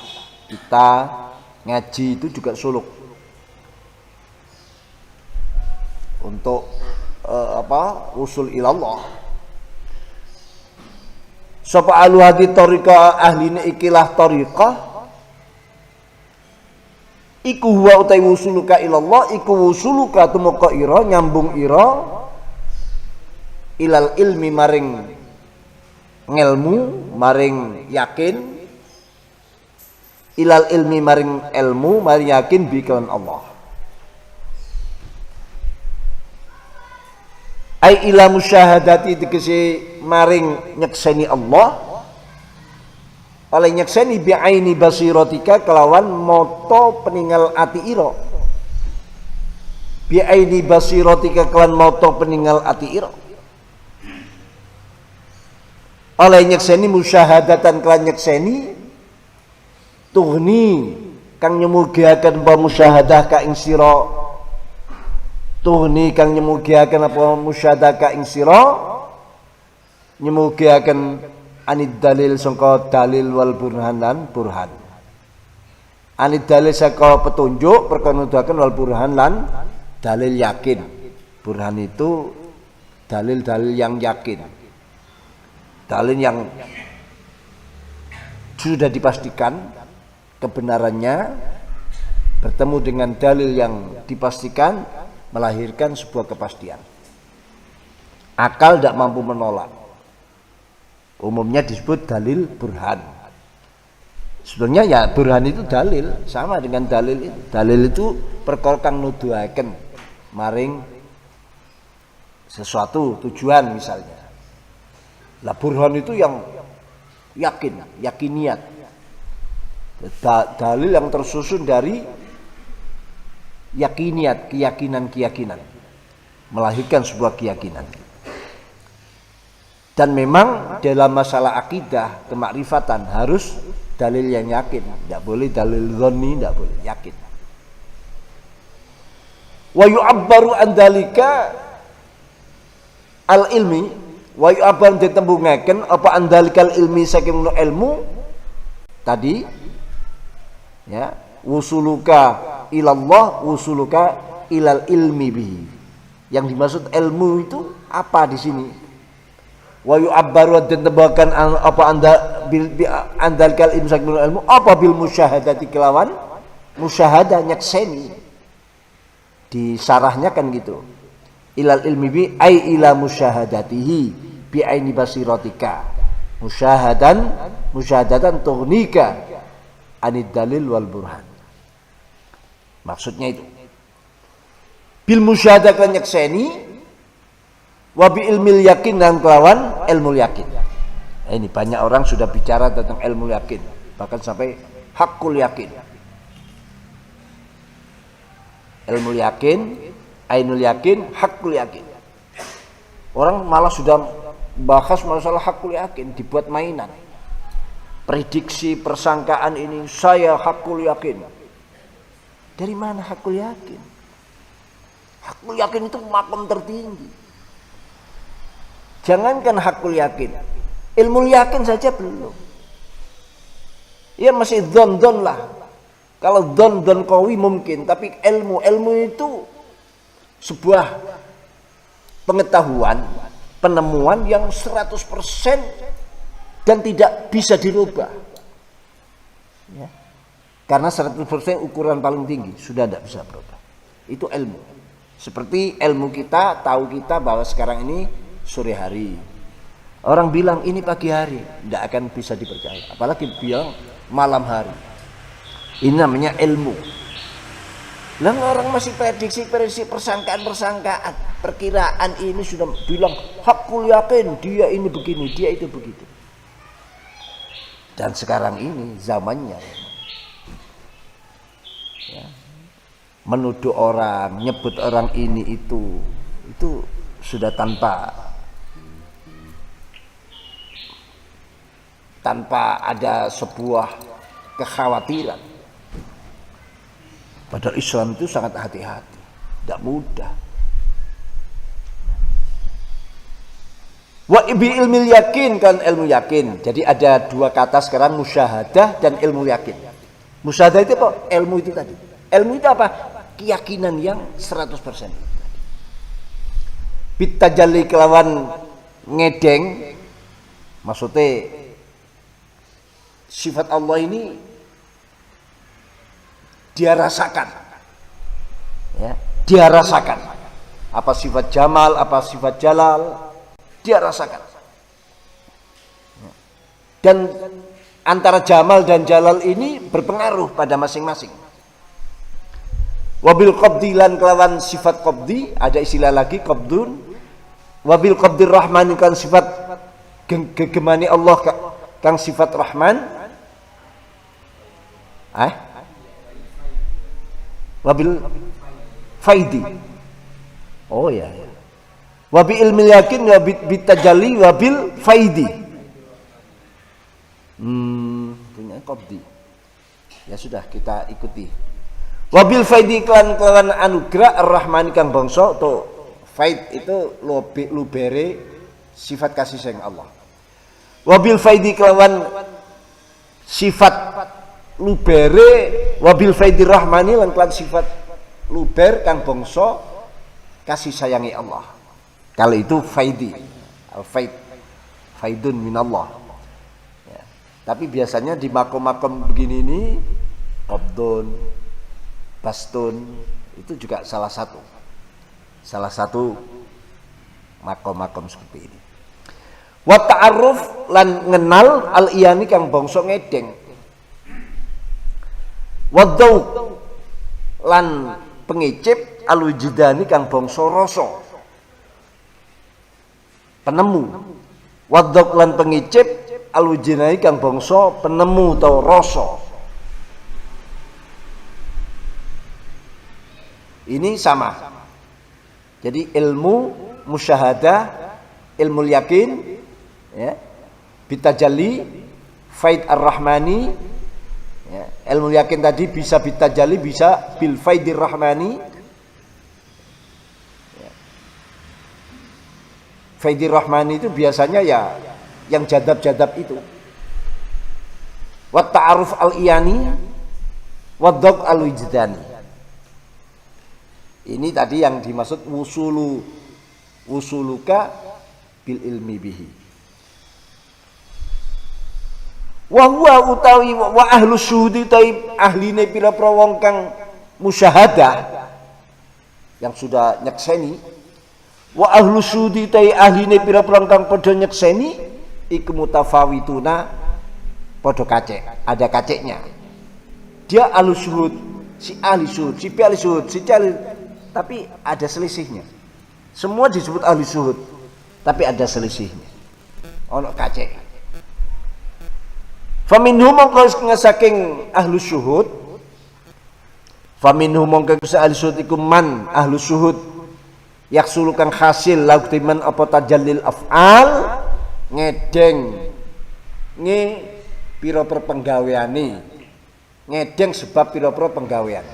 ngaji itu juga suluk untuk usul ilallah. Sapa ahlu hadi tariqah ahline ikilah tariqah iku huwa utai wusuluka ilallah iku wusuluka tumeka ira nyambung ira ilal ilmi maring ngelmu maring yakin ilal ilmi maring ilmu maring yakin bi kelawan Allah ai ila musyahadati tegese maring nyekseni Allah oleh nyekseni bi aini basiratika kelawan moto peninggal ati ira bi aini basiratika kelawan moto peninggal ati ira oleh nyekseni musyahadatan kelawan nyekseni tuhni kang nyemugiaken apa musyahadah ka ing sira tuhni kang nyemugiaken apa musyahadah ka ing sira nyemugiaken anid dalil sangka dalil wal burhan lan burhan anid dalil saka petunjuk perkara nuduhaken wal burhan lan dalil yakin burhan itu dalil-dalil yang yakin dalil yang sudah dipastikan kebenarannya bertemu dengan dalil yang dipastikan melahirkan sebuah kepastian akal tidak mampu menolak umumnya disebut dalil burhan. Sebenarnya ya burhan itu dalil, sama dengan dalil itu. Dalil itu perkara kang nuduhaken maring sesuatu tujuan misalnya. Lah burhan itu yang yakiniat. Dalil yang tersusun dari yakiniat, keyakinan, melahirkan sebuah keyakinan. Dan memang dalam masalah akidah kemakrifatan harus dalil yang yakin, tidak boleh dalil dhanni, tidak boleh yakin. Wa yu'abbaru an dzalika al ilmi wa yu'abbaru ditembungaken apa an dzalikal ilmi saking ilmu tadi ya wusuluka ilallah wusuluka ilal ilmi bihi. Yang dimaksud ilmu itu apa di sini? Wa yu'abbaru ditembangkan apa anda bil andalkal imsak bil ilmu apa bil musyahadati kelawan musyahadah nyakseni disarahnya kan gitu ilal ilmi bi ai ila musyahadatihi bi aini basiratika musyahadatan tughnika anid dalil wal burhan maksudnya itu bil musyahadah kan nyakseni wabi ilmil yakin dan kelawan ilmu yakin. Nah, ini banyak orang sudah bicara tentang ilmu yakin, bahkan sampai hakul yakin. Ilmu yakin, ainul yakin, hakul yakin. Orang malah sudah bahas masalah hakul yakin, dibuat mainan. Prediksi persangkaan ini saya hakul yakin. Dari mana hakul yakin? Hakul yakin itu makam tertinggi. Jangankan hakul yakin, ilmu yakin saja belum. Ya masih don lah. Kalau don kawi mungkin, tapi ilmu itu sebuah pengetahuan, penemuan yang 100% dan tidak bisa dirubah. Ya. Karena 100% ukuran paling tinggi sudah tidak bisa berubah. Itu ilmu. Seperti ilmu kita, tahu kita bahwa sekarang ini sore hari. Orang bilang ini pagi hari, tidak akan bisa dipercaya. Apalagi bilang malam hari. Ini namanya ilmu. Lalu orang masih prediksi persangkaan, perkiraan ini sudah bilang hakul yakin, dia ini begini, dia itu begitu. Dan sekarang ini zamannya ya, menuduh orang, nyebut orang ini itu sudah tanpa ada sebuah kekhawatiran. Padahal Islam itu sangat hati-hati, tidak mudah. Wa bi ilmil yakin, kan ilmu yakin. Jadi ada dua kata sekarang, musyahadah dan ilmu yakin. Musyahadah itu apa? Ilmu itu tadi. Ilmu itu apa? Keyakinan yang 100%. Bitajalli kelawan ngedeng, maksudnya sifat Allah ini dia rasakan. Ya, dia rasakan. Apa sifat jamal, apa sifat jalal, dia rasakan. Dan antara jamal dan jalal ini berpengaruh pada masing-masing. Wabil qabdi lan kelawan sifat qabdi, ada istilah lagi qabdun. Wabil qabdir rahmani kan sifat gegemani Allah kang sifat rahman. Wabil faidi. Oh ya. Wabi ilmi yakin wabil bitajalli wabil faidi. Punya qabdi. Ya sudah, kita ikuti. Wabil faidi kelawan anugerah ar-rahmani kang bangsa to faid itu lubere sifat kasih sayang Allah. Wabil faidi kelawan sifat lubere wabil faidi rahmani lan kelawan sifat luber kang bangsa kasih sayangi Allah. Kalau itu faidi, al-faid, faidun minallah. Ya. Tapi biasanya di makom-makom begini ini, qabdun, bastun, itu juga salah satu makom-makom seperti ini. Wa ta'arruf lan ngenal al-iyani kang bangsa ngedeng. Wa dzauq lan pengicip al-wujdani kang bangsa rasa. Penemu. Wa dzauq lan pengicip al-wujdani kang bangsa penemu atau rasa. Ini sama. Jadi ilmu musyahadah, ilmu yakin, ya, bitajalli, faid ar-rahmani, ya, ilmu yakin tadi bisa bitajalli, bisa bil faidir rahmani. Ya. Faidir rahmani itu biasanya ya yang jadab-jadab itu. Wa ta'aruf al-iyani, wa dzauq al-wujdani. Ini tadi yang dimaksud wusuluka bil ilmi bihi. Wa huwa utawi wa ahlu syuhudi taib ahline pira-pira wong kang musyahadah yang sudah nyekseni. Wa ahlu syuhudi taib ahline pira-pira kang padha nyekseni iku mutafawituna padha kacek, ada kaceknya. Dia ahlu syuhud, si ahli syuhud, si ahli syuhud, si ahli, tapi ada selisihnya. Semua disebut ahli syuhud, tapi ada selisihnya. Ono kacek. Faminhum mongko saking ahli syuhud, faminhum mongko ahli syuhud iku man ahli syuhud yaksulu kang hasil lautiman apa tajallil af'al ngedeng nge pira-pira penggaweane, ngedeng sebab pira-pira penggawean.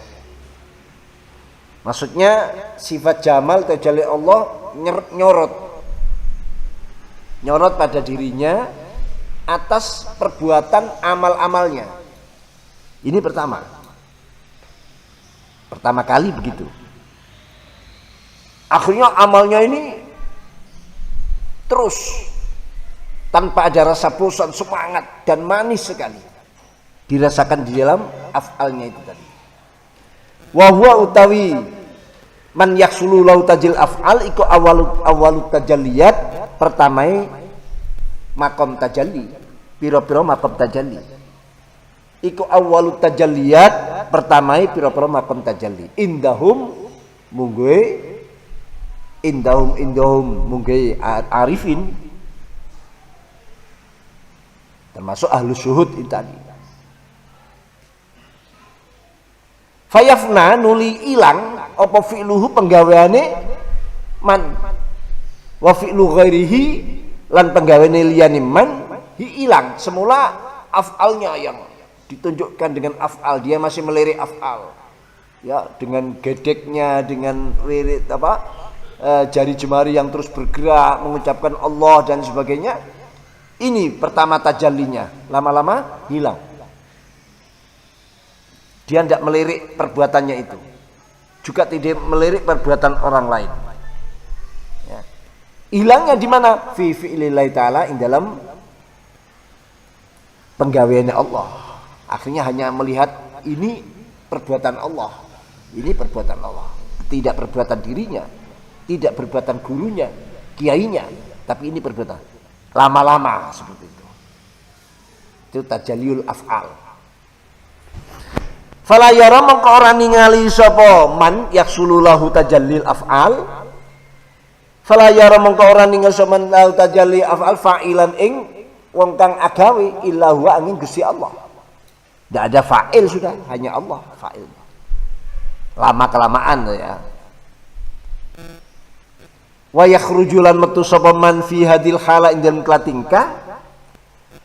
Maksudnya sifat jamal tajalli Allah nyorot pada dirinya atas perbuatan amal-amalnya. Ini pertama kali begitu. Akhirnya amalnya ini terus tanpa ada rasa bosan, semangat dan manis sekali dirasakan di dalam af'alnya itu tadi. Wa huwa utawi man yaksulu lau tajil af'al iku awalut tajalliyat, pertamai makom tajalli, piro-piro makom tajalli. Iku awalut tajalliyat, pertamai piro-piro makom tajalli. Indahum mungge arifin, termasuk ahlu syuhud itu tadi. Fayafna nuli ilang apa fi'luhu penggaweane man wa fi'lu ghairihi lan penggaweane liyane man hi ilang. Semula af'alnya yang ditunjukkan dengan af'al, dia masih melirik af'al ya, dengan gedeknya, dengan lirik jari jemari yang terus bergerak mengucapkan Allah dan sebagainya. Ini pertama tajallinya, lama-lama hilang. Dia tidak melirik perbuatannya itu, juga tidak melirik perbuatan orang lain. Ya. Hilangnya di mana? Fi fi'lillahi ta'ala, in dalam penggaweannya Allah. Akhirnya hanya melihat ini perbuatan Allah, ini perbuatan Allah, tidak perbuatan dirinya, tidak perbuatan gurunya, kiainya, tapi ini perbuatan. Lama-lama seperti itu. Itu tajalliyul af'al. Fala yara mongko ora ningali sapa man yaksululahu tajallil af'al. Fala yara mongko ora ningali sapa man lahu tajalli af'al fa'ilan ing wong kang agawe illa huwa angin Gusti Allah. Tidak ada fa'il, sudah hanya Allah fa'il. Lama kelamaan ya. Wa yakhruju lan metu sapa man fi hadil hala ing dalem tingkah.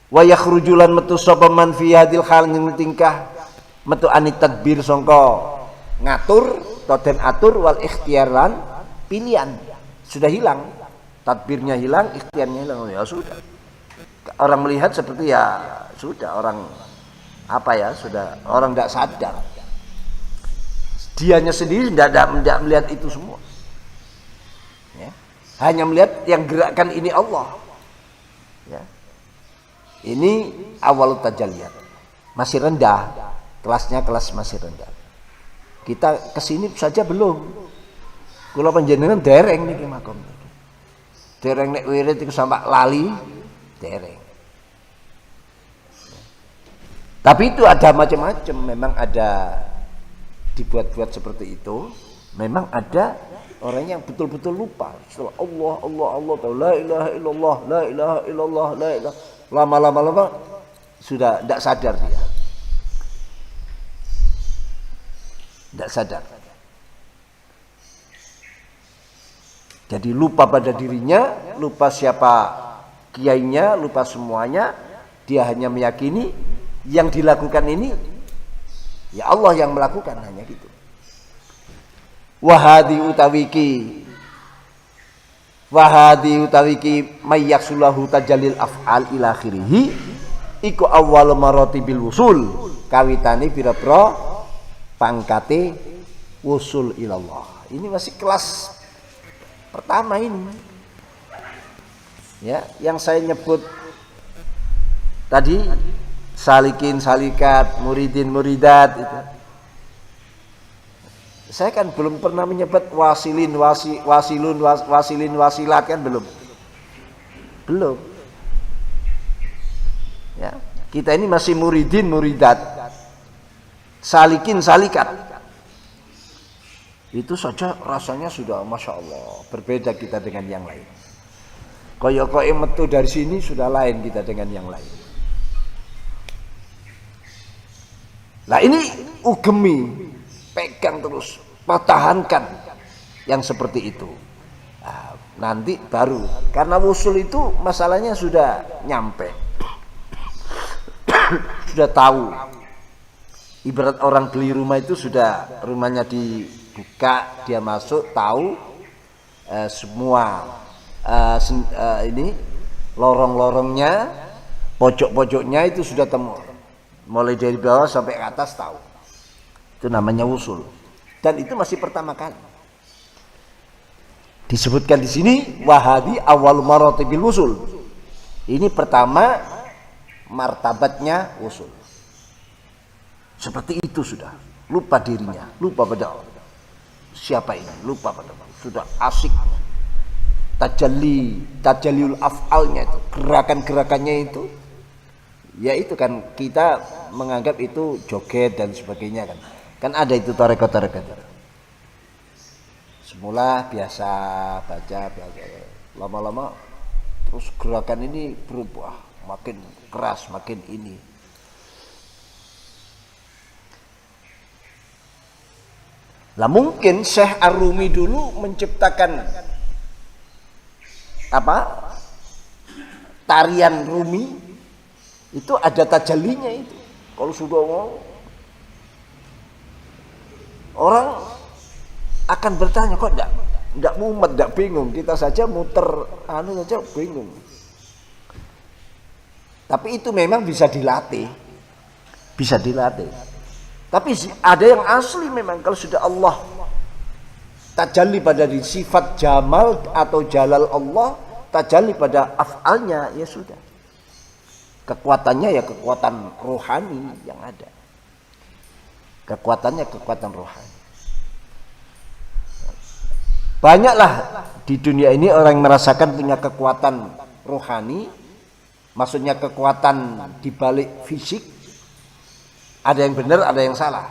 Wa yakhruju lan metu sapa man fi hadil hala ing tingkah metu anit tadbir sangka ngatur toden atur wal ikhtiaran pilihan. Sudah hilang, tadbirnya hilang, ikhtiarnya hilang, ya sudah. Orang melihat seperti ya sudah, orang sudah orang tidak sadar, dianya sendiri tidak melihat itu semua ya. Hanya melihat yang gerakkan ini Allah ya. Ini awal tajalliyat, masih rendah kelasnya, kelas masih rendah. Kita kesini saja belum. Kula panjenengan dereng niki makom. Dereng nek wirid iku sampai lali, dereng. Tapi itu ada macam-macam, memang ada dibuat-buat seperti itu. Memang ada orang yang betul-betul lupa. Setelah Allah, la ilaha illallah, la ilaha illallah, la ilaha. Lama-lama sudah tidak sadar dia. Tidak sadar. Jadi lupa pada dirinya, lupa siapa kiainya, lupa semuanya. Dia hanya meyakini yang dilakukan ini ya Allah yang melakukan, hanya gitu. Wahadi utawiki mayyaksulahu tajallil af'al ila akhirih iku awwal maratibil wusul, kawitane pira-pira pangkate wusul ilallah. Ini masih kelas pertama ini ya, yang saya nyebut tadi salikin salikat, muridin muridat itu. Saya kan belum pernah menyebut wasilin wasilat kan belum ya. Kita ini masih muridin muridat, salikin salikat, itu saja rasanya sudah masya Allah berbeda kita dengan yang lain. Koyo-koyo metu dari sini sudah lain kita dengan yang lain. Nah ini ugemi, pegang terus, pertahankan yang seperti itu. Nah, nanti baru, karena wusul itu masalahnya sudah nyampe, sudah tahu. Ibarat orang beli rumah itu sudah rumahnya dibuka, dia masuk, tahu semua ini lorong-lorongnya, pojok-pojoknya itu sudah temu. Mulai dari bawah sampai ke atas tahu. Itu namanya wusul. Dan itu masih pertama kali. Disebutkan di sini wahadi awal maratibil wusul. Ini pertama martabatnya usul. Seperti itu sudah. Lupa dirinya, lupa pada siapa ini, lupa pada sudah asik. Tajalliul af'alnya itu, gerakan-gerakannya itu. Ya itu kan kita menganggap itu joget dan sebagainya kan. Kan ada itu tarekat-tarekat. Semula biasa baca biasa. Lama-lama terus gerakan ini berubah, makin keras, makin ini. Lah mungkin Syekh Ar-Rumi dulu menciptakan apa? Tarian Rumi itu ada tajallinya itu. Kalau sudah mau orang akan bertanya kok enggak mumet, enggak bingung. Kita saja muter saja bingung. Tapi itu memang bisa dilatih. Bisa dilatih. Tapi ada yang asli memang kalau sudah Allah tajalli pada sifat jamal atau jalal Allah, tajalli pada af'alnya, ya sudah. Kekuatannya ya kekuatan rohani yang ada. Kekuatannya kekuatan rohani. Banyaklah di dunia ini orang yang merasakan punya kekuatan rohani, maksudnya kekuatan di balik fisik. Ada yang benar, ada yang salah.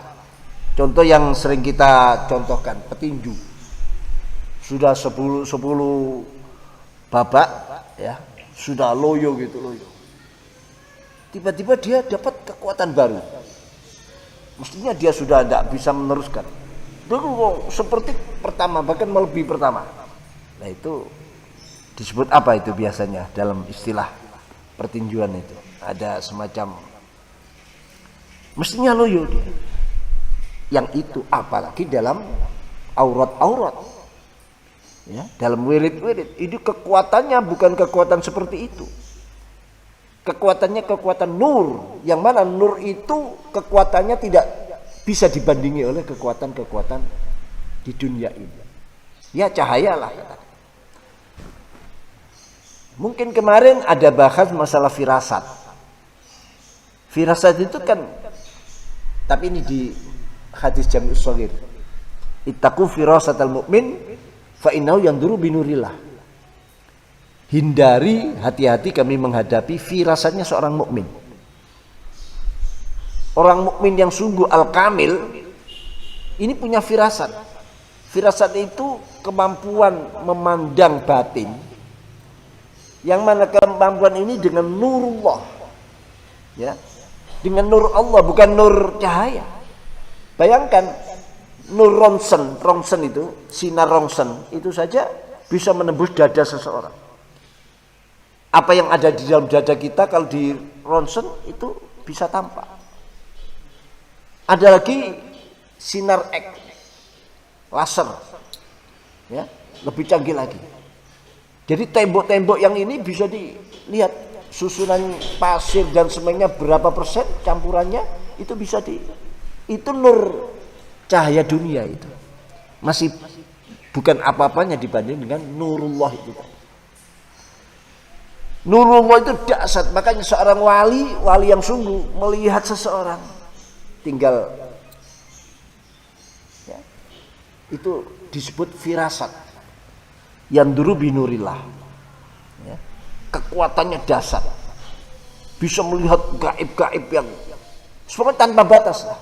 Contoh yang sering kita contohkan, petinju. Sudah 10 babak ya, sudah loyo gitu loyo. Tiba-tiba dia dapat kekuatan baru. Mestinya dia sudah tidak bisa meneruskan. Dulu seperti pertama, bahkan melebihi pertama. Nah itu disebut apa itu biasanya dalam istilah pertinjuan itu? Ada semacam mestinya loyo dia. Yang itu apalagi dalam aurat-aurat. Ya, dalam wirid-wirid. Itu kekuatannya bukan kekuatan seperti itu. Kekuatannya kekuatan nur. Yang mana nur itu kekuatannya tidak bisa dibandingi oleh kekuatan-kekuatan di dunia ini. Ya cahayalah. Mungkin kemarin ada bahas masalah firasat. Firasat itu kan, tapi ini di hadis Jami'us Shaghir. Ittaqu firasatal mu'min fa innahu yanzuru binurillah. Hindari, hati-hati kami menghadapi firasatnya seorang mukmin. Orang mukmin yang sungguh al-kamil ini punya firasat. Firasat itu kemampuan memandang batin. Yang mana kemampuan ini dengan nurullah. Ya. Dengan nur Allah, bukan nur cahaya. Bayangkan nur Ronsen itu, sinar Ronsen itu saja bisa menembus dada seseorang. Apa yang ada di dalam dada kita kalau di ronsen itu bisa tampak. Ada lagi sinar X, laser, ya, lebih canggih lagi. Jadi tembok-tembok yang ini bisa dilihat susunan pasir dan semennya berapa persen campurannya itu bisa itu nur cahaya dunia itu masih bukan apa-apanya dibanding dengan nurullah itu. Nurullah itu dahsyat, makanya seorang wali yang sungguh melihat seseorang tinggal ya, itu disebut firasat yang dulu binurillah ya, kekuatannya dahsyat, bisa melihat gaib-gaib yang sebenarnya tanpa batas lah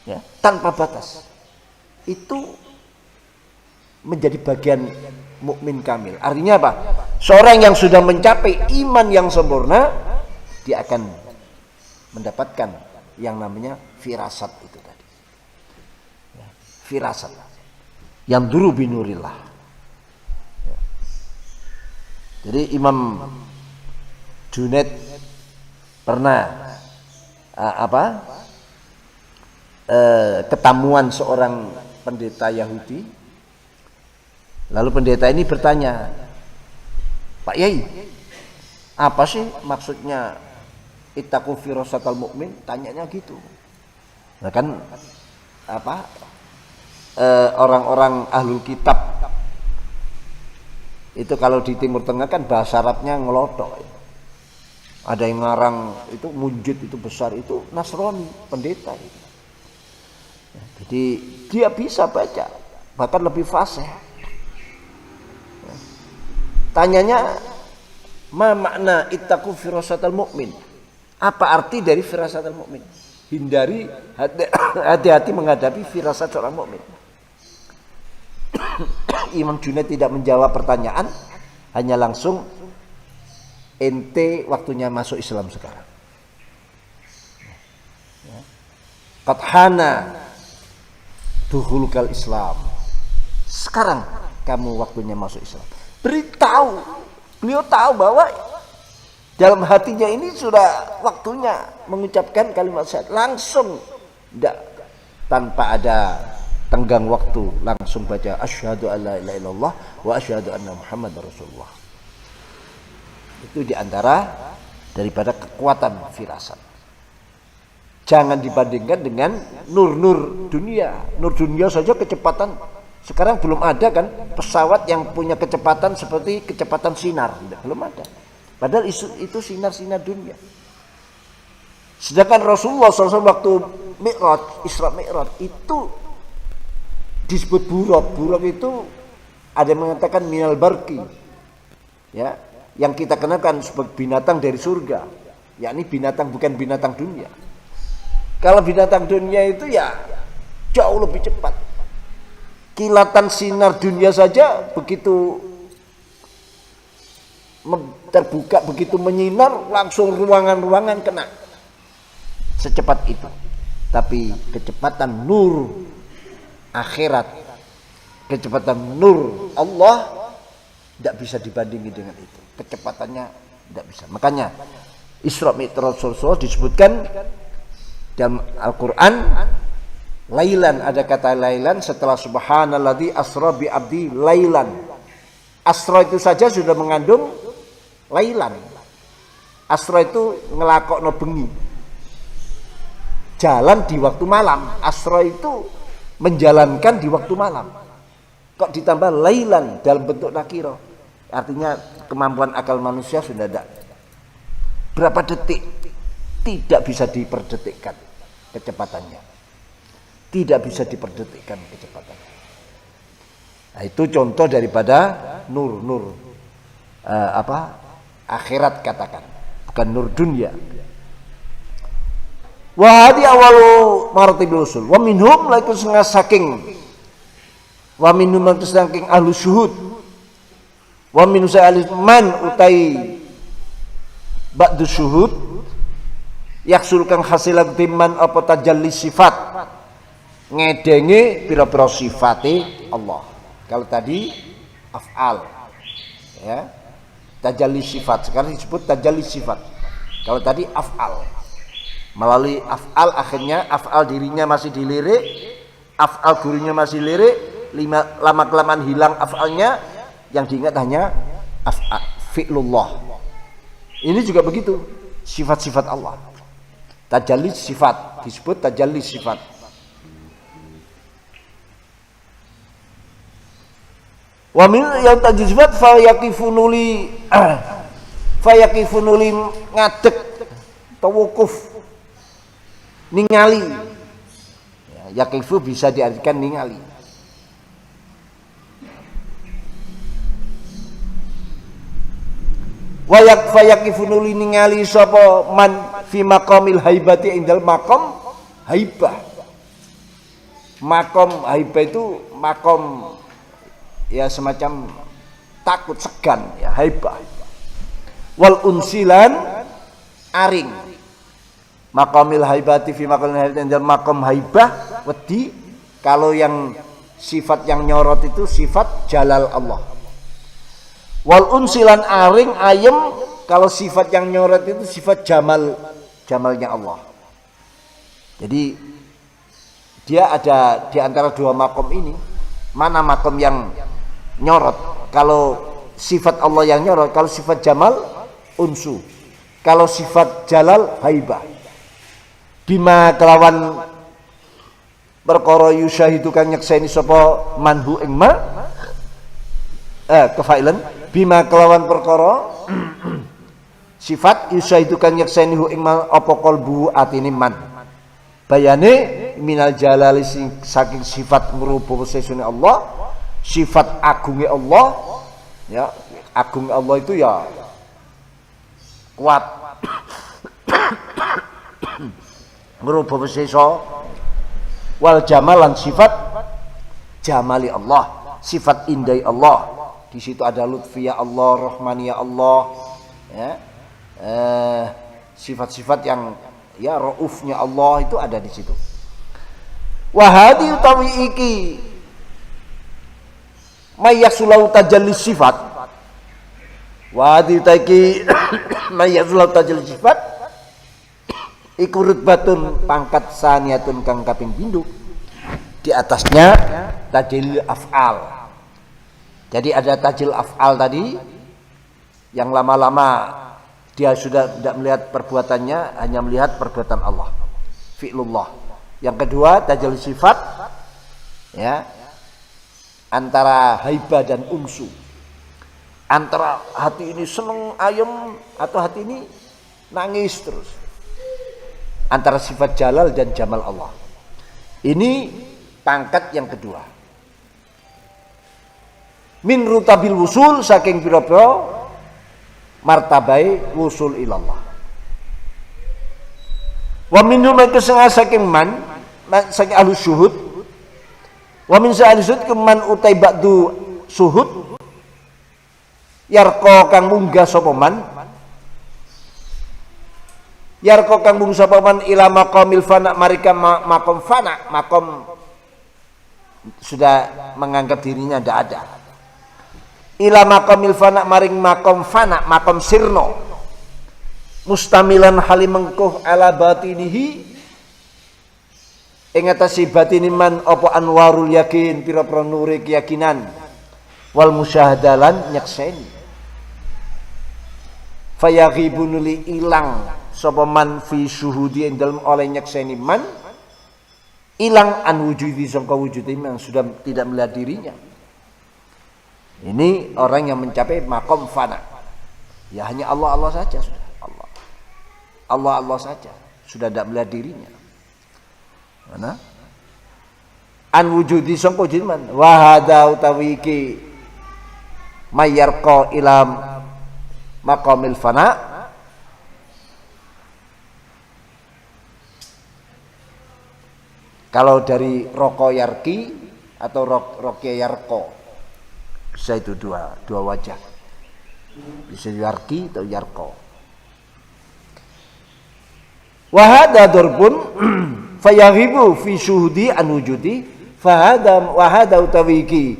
ya, tanpa batas. Itu menjadi bagian mukmin kamil. Artinya apa? Seorang yang sudah mencapai iman yang sempurna, dia akan mendapatkan yang namanya firasat itu tadi. Ya, firasat. Yang dulu binurillah. Ya. Jadi Imam Junaid pernah ketamuan seorang pendeta Yahudi. Lalu pendeta ini bertanya, Pak Yai, apa sih maksudnya ittaqu firasatal mu'min? Tanyanya gitu. Nah kan orang-orang ahlul kitab Itu kalau di Timur Tengah kan bahasa Arabnya ngelotok. Ada yang ngarang itu munjid itu besar, itu Nasrani, pendeta. Jadi dia bisa baca, bahkan lebih fasih. Tanyanya, ma makna ittaqu firasatal mu'min? Apa arti dari firasatal mu'min? Hindari, hati-hati menghadapi firasat seorang mukmin. Imam Junaid tidak menjawab pertanyaan, hanya langsung, ente waktunya masuk Islam sekarang. Qad hana dukhulukal Islam. Sekarang kamu waktunya masuk Islam. Beritahu, beliau tahu bahwa dalam hatinya ini sudah waktunya mengucapkan kalimat syahadat. Langsung, tidak tanpa ada tenggang waktu, langsung baca asyhadu alla ilaha illallah wa asyhadu anna muhammadar rasulullah. Itu diantara daripada kekuatan firasat. Jangan dibandingkan dengan nur dunia. Nur dunia saja kecepatan sekarang belum ada kan pesawat yang punya kecepatan seperti kecepatan sinar, belum ada. Padahal itu sinar-sinar dunia. Sedangkan Rasulullah SAW waktu Mi'raj, Isra Mi'raj itu disebut buraq. Buraq itu ada yang mengatakan minal barqi, ya, yang kita kenakan sebagai binatang dari surga, yakni binatang bukan binatang dunia. Kalau binatang dunia itu ya jauh lebih cepat. Kilatan sinar dunia saja begitu terbuka, begitu menyinar langsung ruangan-ruangan kena. Secepat itu. Tapi kecepatan nur akhirat, kecepatan nur Allah tidak bisa dibandingi dengan itu. Kecepatannya tidak bisa. Makanya Isra Mi'raj Rasulullah disebutkan dalam Al-Quran lailan, ada kata lailan setelah subhanalladzi asra bi abdi lailan. Asra itu saja sudah mengandung lailan. Asra itu ngelakokno bengi, jalan di waktu malam. Asra itu menjalankan di waktu malam. Kok ditambah lailan dalam bentuk nakiro, artinya kemampuan akal manusia sudah ada. Berapa detik? Tidak bisa diperdetikkan kecepatannya. Tidak bisa diperdetikkan kecepatannya. Nah, itu contoh daripada nur akhirat katakan, bukan nur dunia. Wa hadi awalu maratibil usul. Wa minhum laiku saking wa minhum saking ahlu syuhud. Wa minhum sa'alis man utai ba'du syuhud yaksulkan hasilat timman apa tajalli sifat, ngedenge pira-pira sifate Allah. Kalau tadi af'al, ya, tajalli sifat, sekarang disebut tajalli sifat. Kalau tadi af'al, melalui af'al akhirnya af'al dirinya masih dilirik, af'al gurunya masih lirik, lama kelamaan hilang af'alnya, yang diingat hanya af'al fi'lullah. Ini juga begitu, sifat-sifat Allah. Tajalli sifat disebut tajalli sifat. Wa min yang tajalli sifat fayaqifunuli ngadeg tawakuf, ningali. Ya, yaqifu bisa diartikan ningali. Wayak fayaqifunuli ningali sapa man fi maqamil haibati indal maqam haibah. Maqam haibah itu maqam ya semacam takut, segan, ya, haibah. Wal unsilan aring. Maqamil haibati fi maqamil haibati indal maqam haibah wedi. Kalau yang sifat yang nyorot itu sifat jalal Allah. Wal unsilan aring ayem, kalau sifat yang nyorot itu sifat jamalnya Allah. Jadi dia ada di antara dua makom ini. Mana makom yang nyorot? Kalau sifat Allah yang nyorot, kalau sifat jamal unsu, kalau sifat jalal haibah. Bima kelawan perkara yusyahidu kang nyekseni sapa manhu ing ma kefailan bima kelawan perkara sifat itu kang nyekseni ing apa qalbu atine man bayane minal jalali saking sifat ngrupa sesune Allah, sifat agungnya Allah, ya agung Allah itu ya kuat ngrupa sesa wal jamalan sifat jamali Allah, sifat indai Allah. Di situ ada lutfiyah Allah, rahmaniyah Allah, ya. Sifat-sifat yang ya raufnya Allah itu ada di situ. Wahadi utawi iki mayasulau tajalli sifat. Wahadi utaiki mayasulau tajalli sifat. Iku rutbatun pangkat saniyatun kang kaping pindho. Di atasnya tajil af'al. Jadi ada tajil af'al tadi yang lama-lama dia sudah tidak melihat perbuatannya, hanya melihat perbuatan Allah, fi'lullah. Yang kedua tajil sifat, ya, antara haibah dan unsu, antara hati ini seneng ayem atau hati ini nangis terus, antara sifat jalal dan jamal Allah. Ini pangkat yang kedua. Min rutabil wusul saking pira-pira martabai wusul ilallah. Wa minhum saking man saking ahli syuhud. Wa min sa'al syuhud keman utai ba'du syuhud yarqa kang munggah sapa man. Yarqa kang munggah sapa man ila maqamil fana marika maqam fana, maqam sudah menganggap dirinya tidak ada. Ila maqamil fana maring maqam fana, maqam sirno. Mustamilan halimengkuh ala batinihi ing atase batini man apa anwarul yakin pira-pira nure keyakinan wal musyahadalan nyakseni. Fayaghibun li ilang sapa man fi syuhudi ing dalem oleh nyakseni man ilang an wujudi sangka wujudi yang sudah tidak melihat dirinya. Ini orang yang mencapai makom fana. Ya hanya Allah Allah saja sudah. Allah Allah saja, sudah tidak melihat dirinya. Mana? An wujudi sangka wujud man wa hadza utawi iki mayarqa ilam maqamil fana. Kalau dari roko yarki atau rokya yarko, bisa itu dua wajah, bisa yarki atau yarko. Wahada dorbun fayaghibu fi syuhudi an wujudi wahada utawiki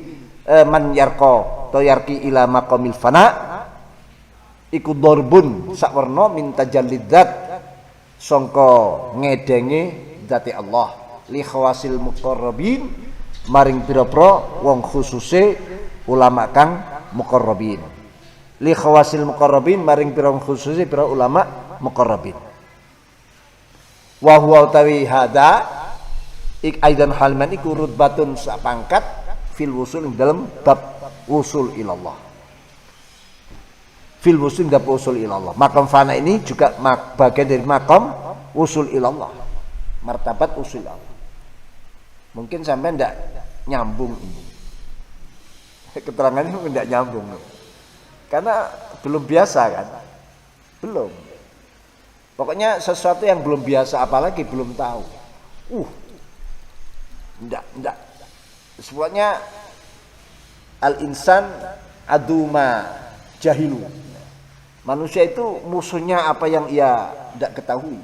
man yarko atau yarki ila maqamil fana iku dorbun sakwarna min tajallidat sangka ngedenge zati Allah li khawasil muqarrabin maring pira-pira wong khususe ulama kang muqarrabin. Li khawasil muqarrabin maring pira khususe pira ulama muqarrabin. Wa huwa utawi hada ik aidan halman iku rutbatun sak pangkat fil wusul dalam bab wusul ilallah. Fil wusul bab wusul ilallah. Makam fana ini juga bagian dari makam wusul ilallah. Martabat usul Allah. Mungkin sampai tidak nyambung ini. Keterangannya tidak nyambung. Karena belum biasa kan? Belum. Pokoknya sesuatu yang belum biasa apalagi belum tahu. Enggak. Semuanya al-insan aduma jahilu. Manusia itu musuhnya apa yang ia tidak ketahui.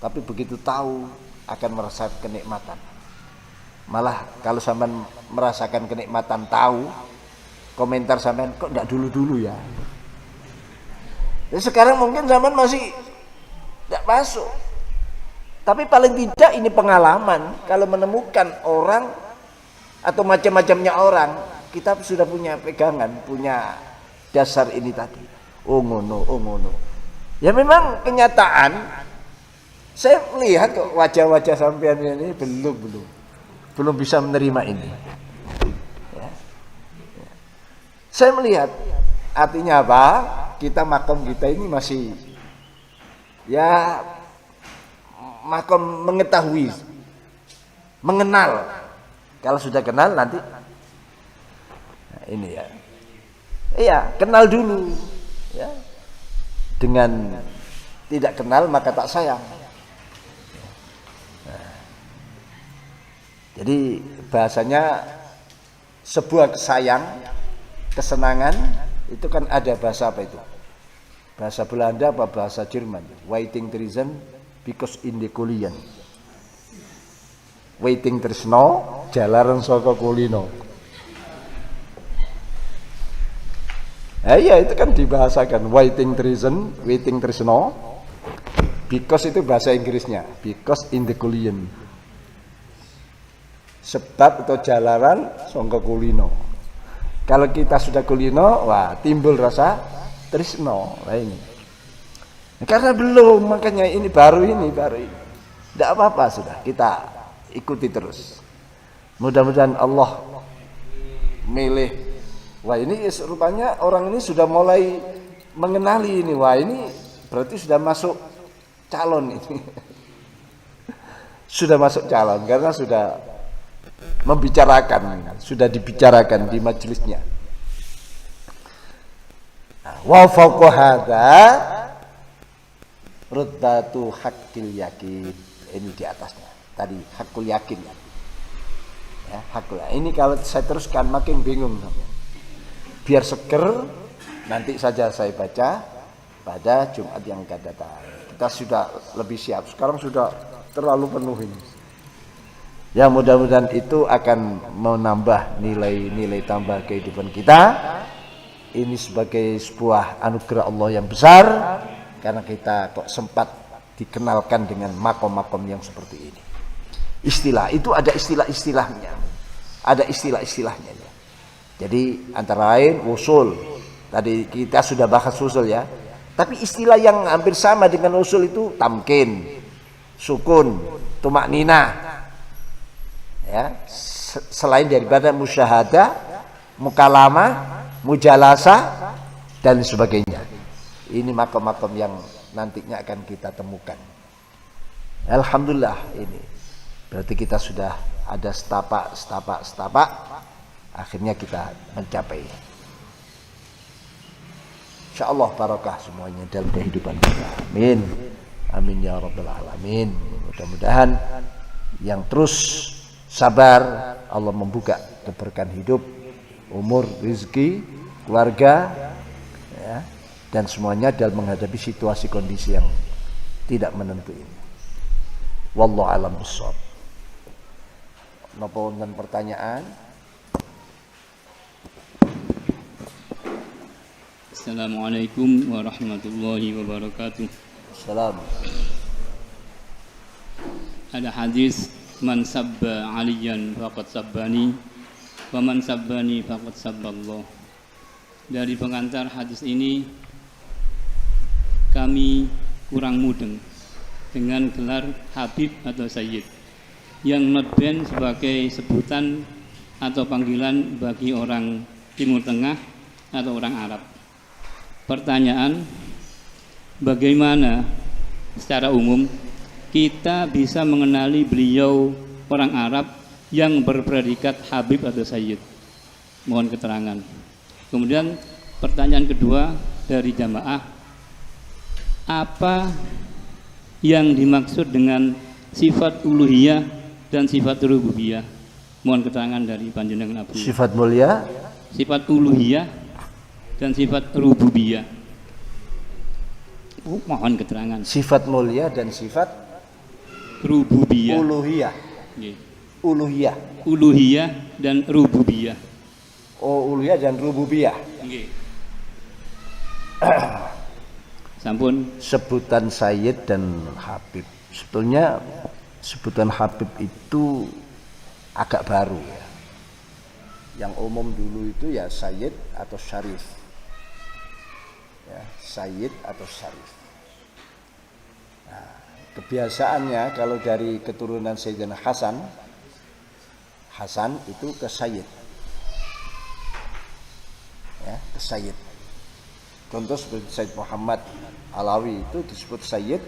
Tapi begitu tahu akan merasakan kenikmatan. Malah kalau sampean merasakan kenikmatan tahu, komentar sampean kok enggak dulu-dulu ya. Jadi sekarang mungkin sampean masih enggak masuk. Tapi paling tidak ini pengalaman kalau menemukan orang atau macam-macamnya orang, kita sudah punya pegangan, punya dasar ini tadi. Oh ngono. Ya memang kenyataan saya melihat kok wajah-wajah sampean ini belum bisa menerima ini. Ya. Saya melihat artinya apa? Kita makom kita ini masih ya makom mengetahui, mengenal. Kalau sudah kenal nanti nah, ini ya. Iya, kenal dulu ya. Dengan tidak kenal maka tak sayang. Nah, jadi bahasanya sebuah kesenangan itu kan ada bahasa apa itu? Bahasa Belanda apa bahasa Jerman? Waiting treason because in the kulian. Waiting tresno jalaran saka kulino. Ya itu kan dibahasakan waiting treason, waiting tresno. Because itu bahasa Inggrisnya, because in the kulian. Sebab atau jalaran saka kulino. Kalau kita sudah kulino, wah timbul rasa tresno. Nah ini. Karena belum, makanya ini baru ini. Tidak apa-apa sudah, kita ikuti terus. Mudah-mudahan Allah milih. Wah ini rupanya orang ini sudah mulai mengenali ini. Wah ini berarti sudah masuk calon ini. Sudah masuk calon karena sudah membicarakan, sudah dibicarakan di majelisnya. Wa fawqa hadza ruddatu haqqil yakin. Ini di atasnya. Tadi hakul yakin. Ya, hakul. Ini kalau saya teruskan makin bingung. Biar seger nanti saja saya baca pada Jumat yang akan datang. Kita sudah lebih siap. Sekarang sudah terlalu penuh ini. Ya mudah-mudahan itu akan menambah nilai-nilai tambah kehidupan kita. Ini sebagai sebuah anugerah Allah yang besar karena kita kok sempat dikenalkan dengan makom-makom yang seperti ini. Istilah itu ada istilah-istilahnya. Ada istilah-istilahnya. Jadi antara lain usul. Tadi kita sudah bahas usul ya. Tapi istilah yang hampir sama dengan usul itu tamkin, sukun, tumakninah. Ya, selain daripada musyahadah, mukalamah, mujalasah dan sebagainya. Ini makom-makom yang nantinya akan kita temukan. Alhamdulillah ini. Berarti kita sudah ada setapak. Akhirnya kita mencapai. InsyaAllah barakah semuanya dalam kehidupan kita. Amin. Amin ya rabbal alamin. Mudah-mudahan yang terus sabar Allah membuka keberkahan hidup, umur, rezeki, keluarga ya, dan semuanya dalam menghadapi situasi kondisi yang tidak menentu ini. Wallahu a'lam bishawab. Napa wonten pertanyaan? Assalamualaikum warahmatullahi wabarakatuh. Salam. Ada hadis man sabba aliyan faqad sabbani wa man sabbani faqad sabballah. Dari pengantar hadis ini kami kurang mudeng dengan gelar Habib atau Sayyid yang notben sebagai sebutan atau panggilan bagi orang Timur Tengah atau orang Arab. Pertanyaan, bagaimana secara umum kita bisa mengenali beliau orang Arab yang berpredikat Habib atau Sayyid? Mohon keterangan. Kemudian pertanyaan kedua dari jamaah, apa yang dimaksud dengan sifat uluhiyah dan sifat rububiyah? Mohon keterangan dari panjenengan Abu. Sifat mulia, Sifat uluhiyah dan sifat rububiyah. Mohon keterangan. Sifat mulia dan sifat Rububiyah. uluhiyah. Nggih. Uluhiyah. Uluhiyah dan rububiyah. Oh, uluhiyah dan rububiyah. Nggih. Sampun. Sebutan Sayyid dan Habib. Sebetulnya sebutan Habib itu agak baru ya. Yang umum dulu itu ya Sayyid atau Syarif. Ya, Sayyid atau Syarif. Nah, kebiasaannya kalau dari keturunan Sayyidina Hasan itu ke Sayyid. ya, ke Sayyid. Contoh seperti Sayyid Muhammad Alawi itu disebut Sayyid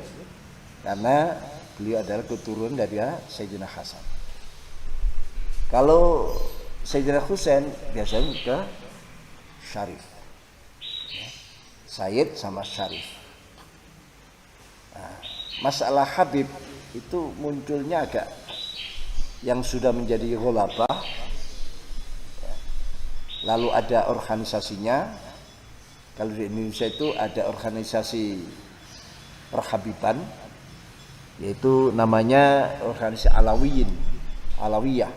karena beliau adalah keturunan dari Sayyidina Hasan. Kalau Sayyidina Husain biasanya ke Syarif, ya. Sayyid sama Syarif. Nah, masalah Habib itu munculnya agak yang sudah menjadi ghalabah, ya. Lalu ada organisasinya. Kalau di Indonesia itu ada organisasi perhabiban, yaitu namanya organisasi Alawiyah,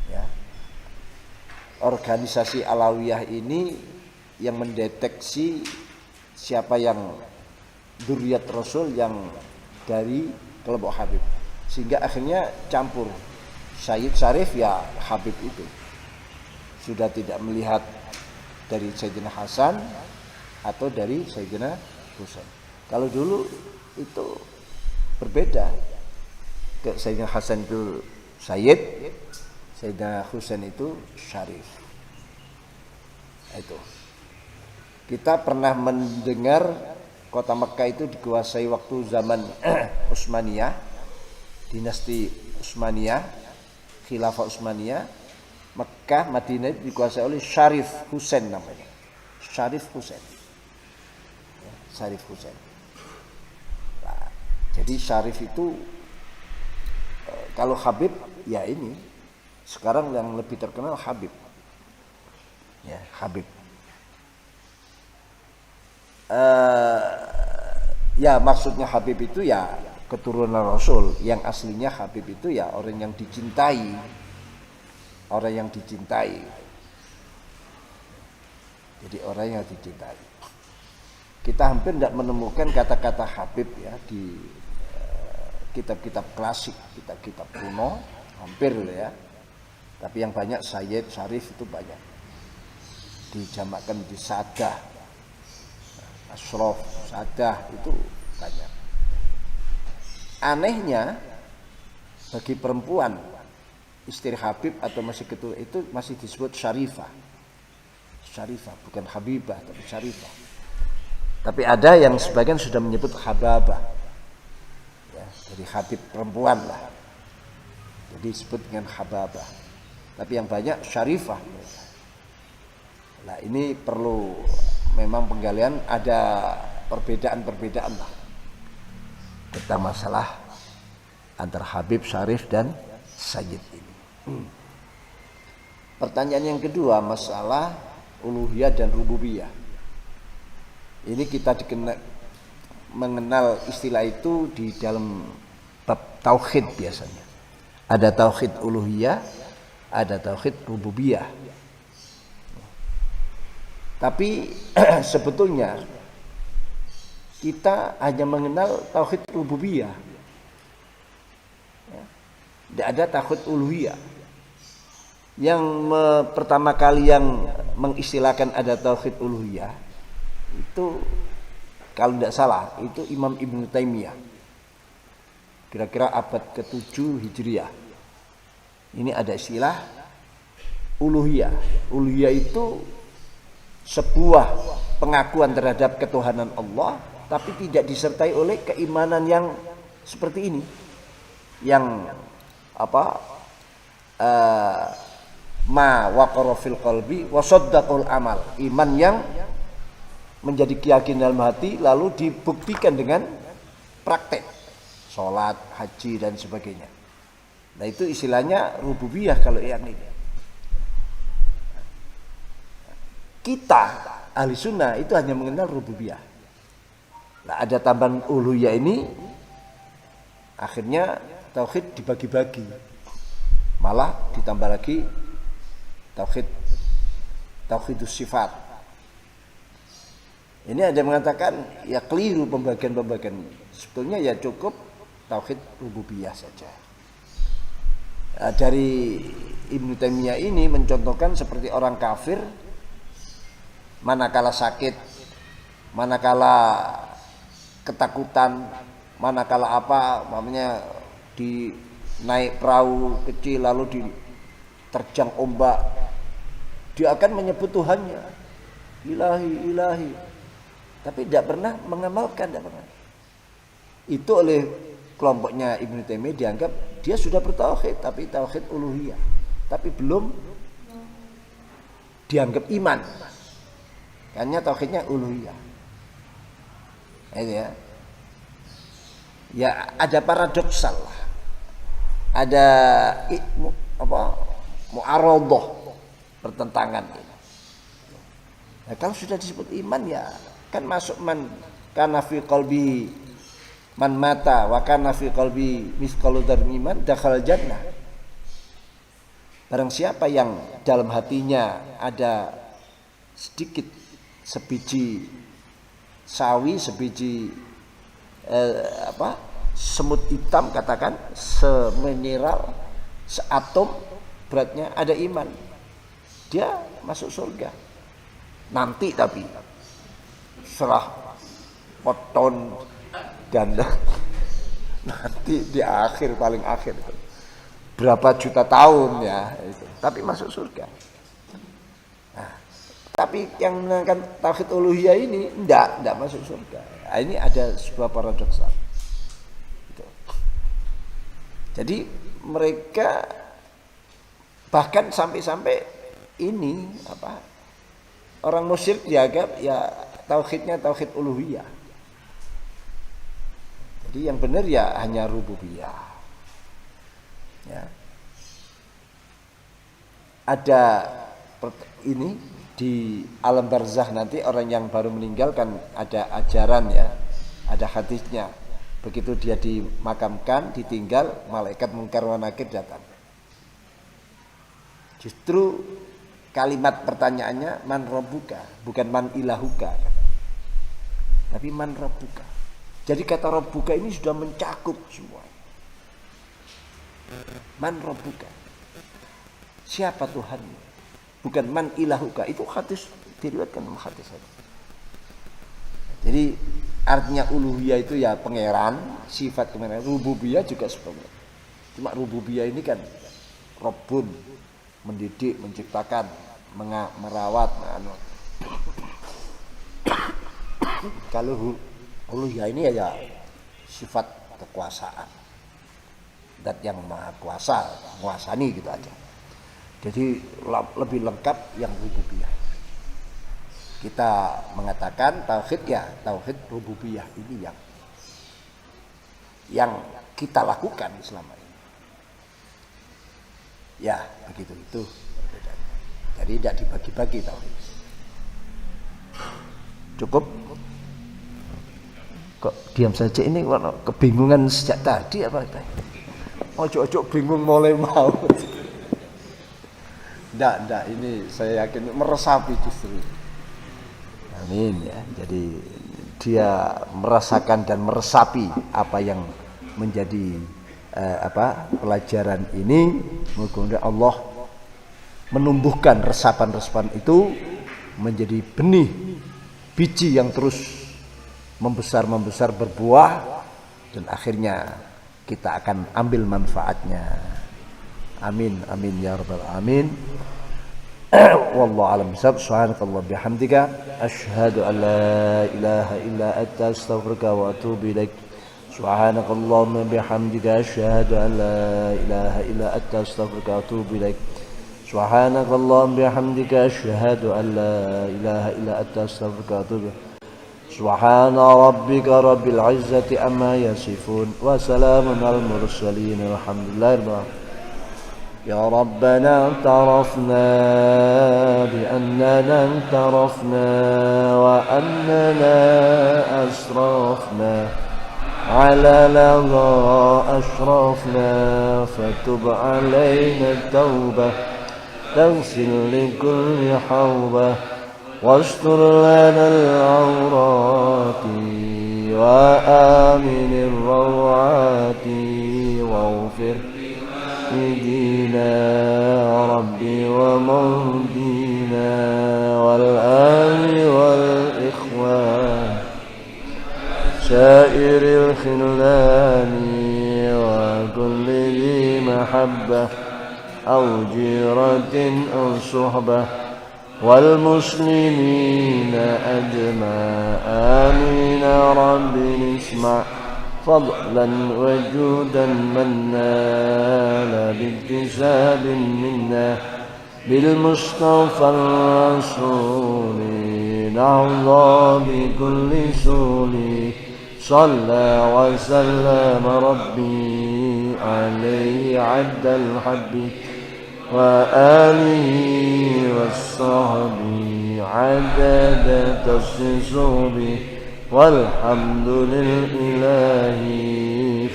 ya. Organisasi Alawiyah ini yang mendeteksi siapa yang dzurriyyat Rasul yang dari kelompok Habib, sehingga akhirnya campur Sayyid Syarif ya Habib itu sudah tidak melihat dari Sayyidina Hasan atau dari Sayyidina Husain. Kalau dulu itu berbeda, ke Sayyidina Hasan itu Sayyid, Sayyidina Husain itu Syarif. Itu kita pernah mendengar kota Mekah itu dikuasai waktu zaman Utsmaniyah, dinasti Utsmaniyah, Khilafah Utsmaniyah. Mekah, Madinah dikuasai oleh Syarif Husain namanya. Syarif Husain. Ya, Syarif Husain. Nah, jadi Syarif itu kalau Habib ya ini sekarang yang lebih terkenal Habib. Ya, Habib. Ya maksudnya Habib itu ya keturunan Rasul. Yang aslinya Habib itu ya orang yang dicintai. Orang yang dicintai. Jadi orang yang dicintai. Kita hampir tidak menemukan kata-kata Habib ya di kitab-kitab klasik, kitab-kitab kuno, hampir ya. Tapi yang banyak Sayyid, Syarif itu banyak. Dijamakkan di Sadah, Ashraf, Sadah itu banyak. Anehnya bagi perempuan istri Habib atau masih ketua itu masih disebut Syarifah. Syarifah bukan Habibah tapi Syarifah. Tapi ada yang sebagian sudah menyebut Hababah. Ya, dari Habib perempuan lah. Jadi disebut dengan Hababah. Tapi yang banyak Syarifah. Nah, ini perlu memang penggalian, ada perbedaan-perbedaan lah tentang masalah antara Habib, Syarif dan Sayyid ini. Pertanyaan yang kedua, masalah uluhiyah dan rububiyah. Ini kita mengenal istilah itu di dalam bab tauhid biasanya. Ada tauhid uluhiyah, ada tauhid rububiyah. Tapi sebetulnya kita hanya mengenal tauhid rububiyah. Tidak ada tauhid uluhiyah. Yang pertama kali yang mengistilahkan ada tauhid uluhiyah itu kalau tidak salah itu Imam Ibnu Taimiyah, kira-kira abad ke-7 Hijriah. Ini ada istilah uluhiyah. Uluhiyah itu sebuah pengakuan terhadap ketuhanan Allah, tapi tidak disertai oleh keimanan yang seperti ini, yang ma waqara fil qalbi wa saddaqul amal, iman yang menjadi keyakinan dalam hati lalu dibuktikan dengan praktek, sholat, haji dan sebagainya. Nah itu istilahnya rububiyah kalau yang ini. Kita ahli sunnah itu hanya mengenal rububiyah. Nah ada tambahan uluhiyah ini, akhirnya tauhid dibagi-bagi, malah ditambah lagi tauhidus sifat. Ini ada yang mengatakan ya keliru pembagian-pembagian. Sebetulnya ya cukup tauhid rububiyah saja. Nah, dari Ibnu Taimiyah ini mencontohkan seperti orang kafir manakala sakit, manakala ketakutan, manakala apa, namanya di naik perahu kecil lalu diterjang ombak, Dia akan menyebut Tuhannya, ilahi, ilahi. Tapi tidak pernah mengamalkan, tidak pernah. Itu oleh kelompoknya Ibnu Taimiyah dianggap dia sudah bertauhid, tapi tauhid uluhiyah. Tapi belum dianggap iman. Karena tauhidnya uluhiyah. Itu ya. Ya ada paradoksal lah. Ada mu'aradhah, pertentangan. Nah, kalau sudah disebut iman ya kan masuk man kana fi qalbi man mata wa kana fi qalbi mithqalu dzarrin iman dakhala jannah. Barang siapa yang dalam hatinya ada sedikit sebiji sawi, sebiji semut hitam, katakan semineral, seatom beratnya, ada iman, dia masuk surga nanti. Tapi serah poton ganda nanti di akhir, paling akhir berapa juta tahun ya itu. Tapi masuk surga. Nah, tapi yang menangkan tauhid uluhiyah ini enggak masuk surga. Nah, ini ada sebuah paradoksal. Jadi mereka bahkan sampai-sampai ini orang musyrik dianggap ya tauhidnya tauhid uluhiyah. Jadi yang benar ya hanya rububiyah. Ya. Ada ini di alam barzakh nanti orang yang baru meninggal kan ada ajaran ya, ada hadisnya. Begitu dia dimakamkan, ditinggal, malaikat mungkar wa nakir datang. Justru kalimat pertanyaannya man rabbuka, bukan man ilahuka, tapi man rabbuka. Jadi kata rabbuka ini sudah mencakup semua. Man rabbuka, siapa Tuhanmu? Bukan man ilahuka. Itu hadis diriwayatkan dalam hadis. Jadi artinya uluhiyah itu ya pangeran, sifat pangeran. Rububiyah juga sebenarnya. Cuma rububiyah ini kan Rabbun, mendidik, menciptakan, merawat. Kalau uluhiyah ini ya sifat kekuasaan. Dat yang maha kuasa, menguasani gitu aja. Jadi lebih lengkap yang rububiyah. Kita mengatakan tauhid ya tauhid rububiyah ini yang kita lakukan selama ini. Ya begitu itu perbedaannya. Jadi tidak dibagi-bagi tauhid. Cukup. Kok diam saja ini kebingungan sejak tadi apa? Ojo-ojo bingung mulai mau. Tidak, ini saya yakin meresapi justru. Amin ya. Jadi dia merasakan dan meresapi apa yang menjadi pelajaran ini. Moga-moga Allah menumbuhkan resapan-resapan itu menjadi benih biji yang terus membesar berbuah dan akhirnya kita akan ambil manfaatnya. Amin amin ya rabbal alamin. Wallahu a'lam bishawab. Subhanakallah bihamdika asyhadu an la ilaha illa anta astaghfiruka wa atubu ilaik. Subhanakallahumma bihamdika asyhadu an la ilaha illa anta astaghfiruka wa atubu ilaik. Subhanakallahumma bihamdika asyhadu an la ilaha illa anta astaghfiruka wa atubu ilaik. Subhana rabbika rabbil izzati amma yasifun wa salamun alal mursalin walhamdulillahi rabbil alamin. يا ربنا اعترفنا بأننا اعترفنا وأننا أسرفنا على لظى أشرفنا فتب علينا التوبة تغسل لكل حوبة واستر لنا العورات وآمن الروعات واغفر سيدنا ربي ومهدينا والآل والإخوان سائر الخلان وكل ذي محبة أو جيرة أو صحبة والمسلمين أجمع آمين رب اسمع فضلا وجودا من نال باكتساب منا بالمصطفى الرسول نعظى بكل سول صلى وسلم ربي عليه عد الحب وآله والصحب عدد تصصوبه والحمد لله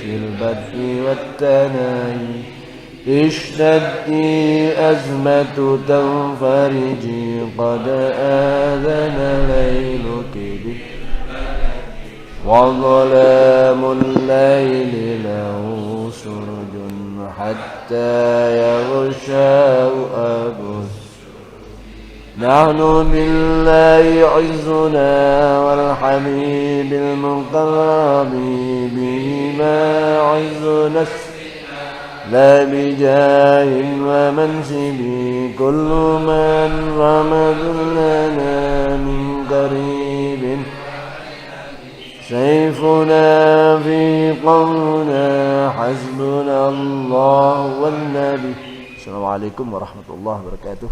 في البدء والتناهي اشتدي أزمة تنفرجي قد آذن ليلك وظلام الليل له سرج حتى يغشاه أبوس نحن بالله عزنا والحبيب المقرب بهما عزنا لا بجاه ومنسب كل من رمز لنا من قريب سيفنا في قولنا حسبنا الله والنبي. السلام عليكم ورحمة الله وبركاته.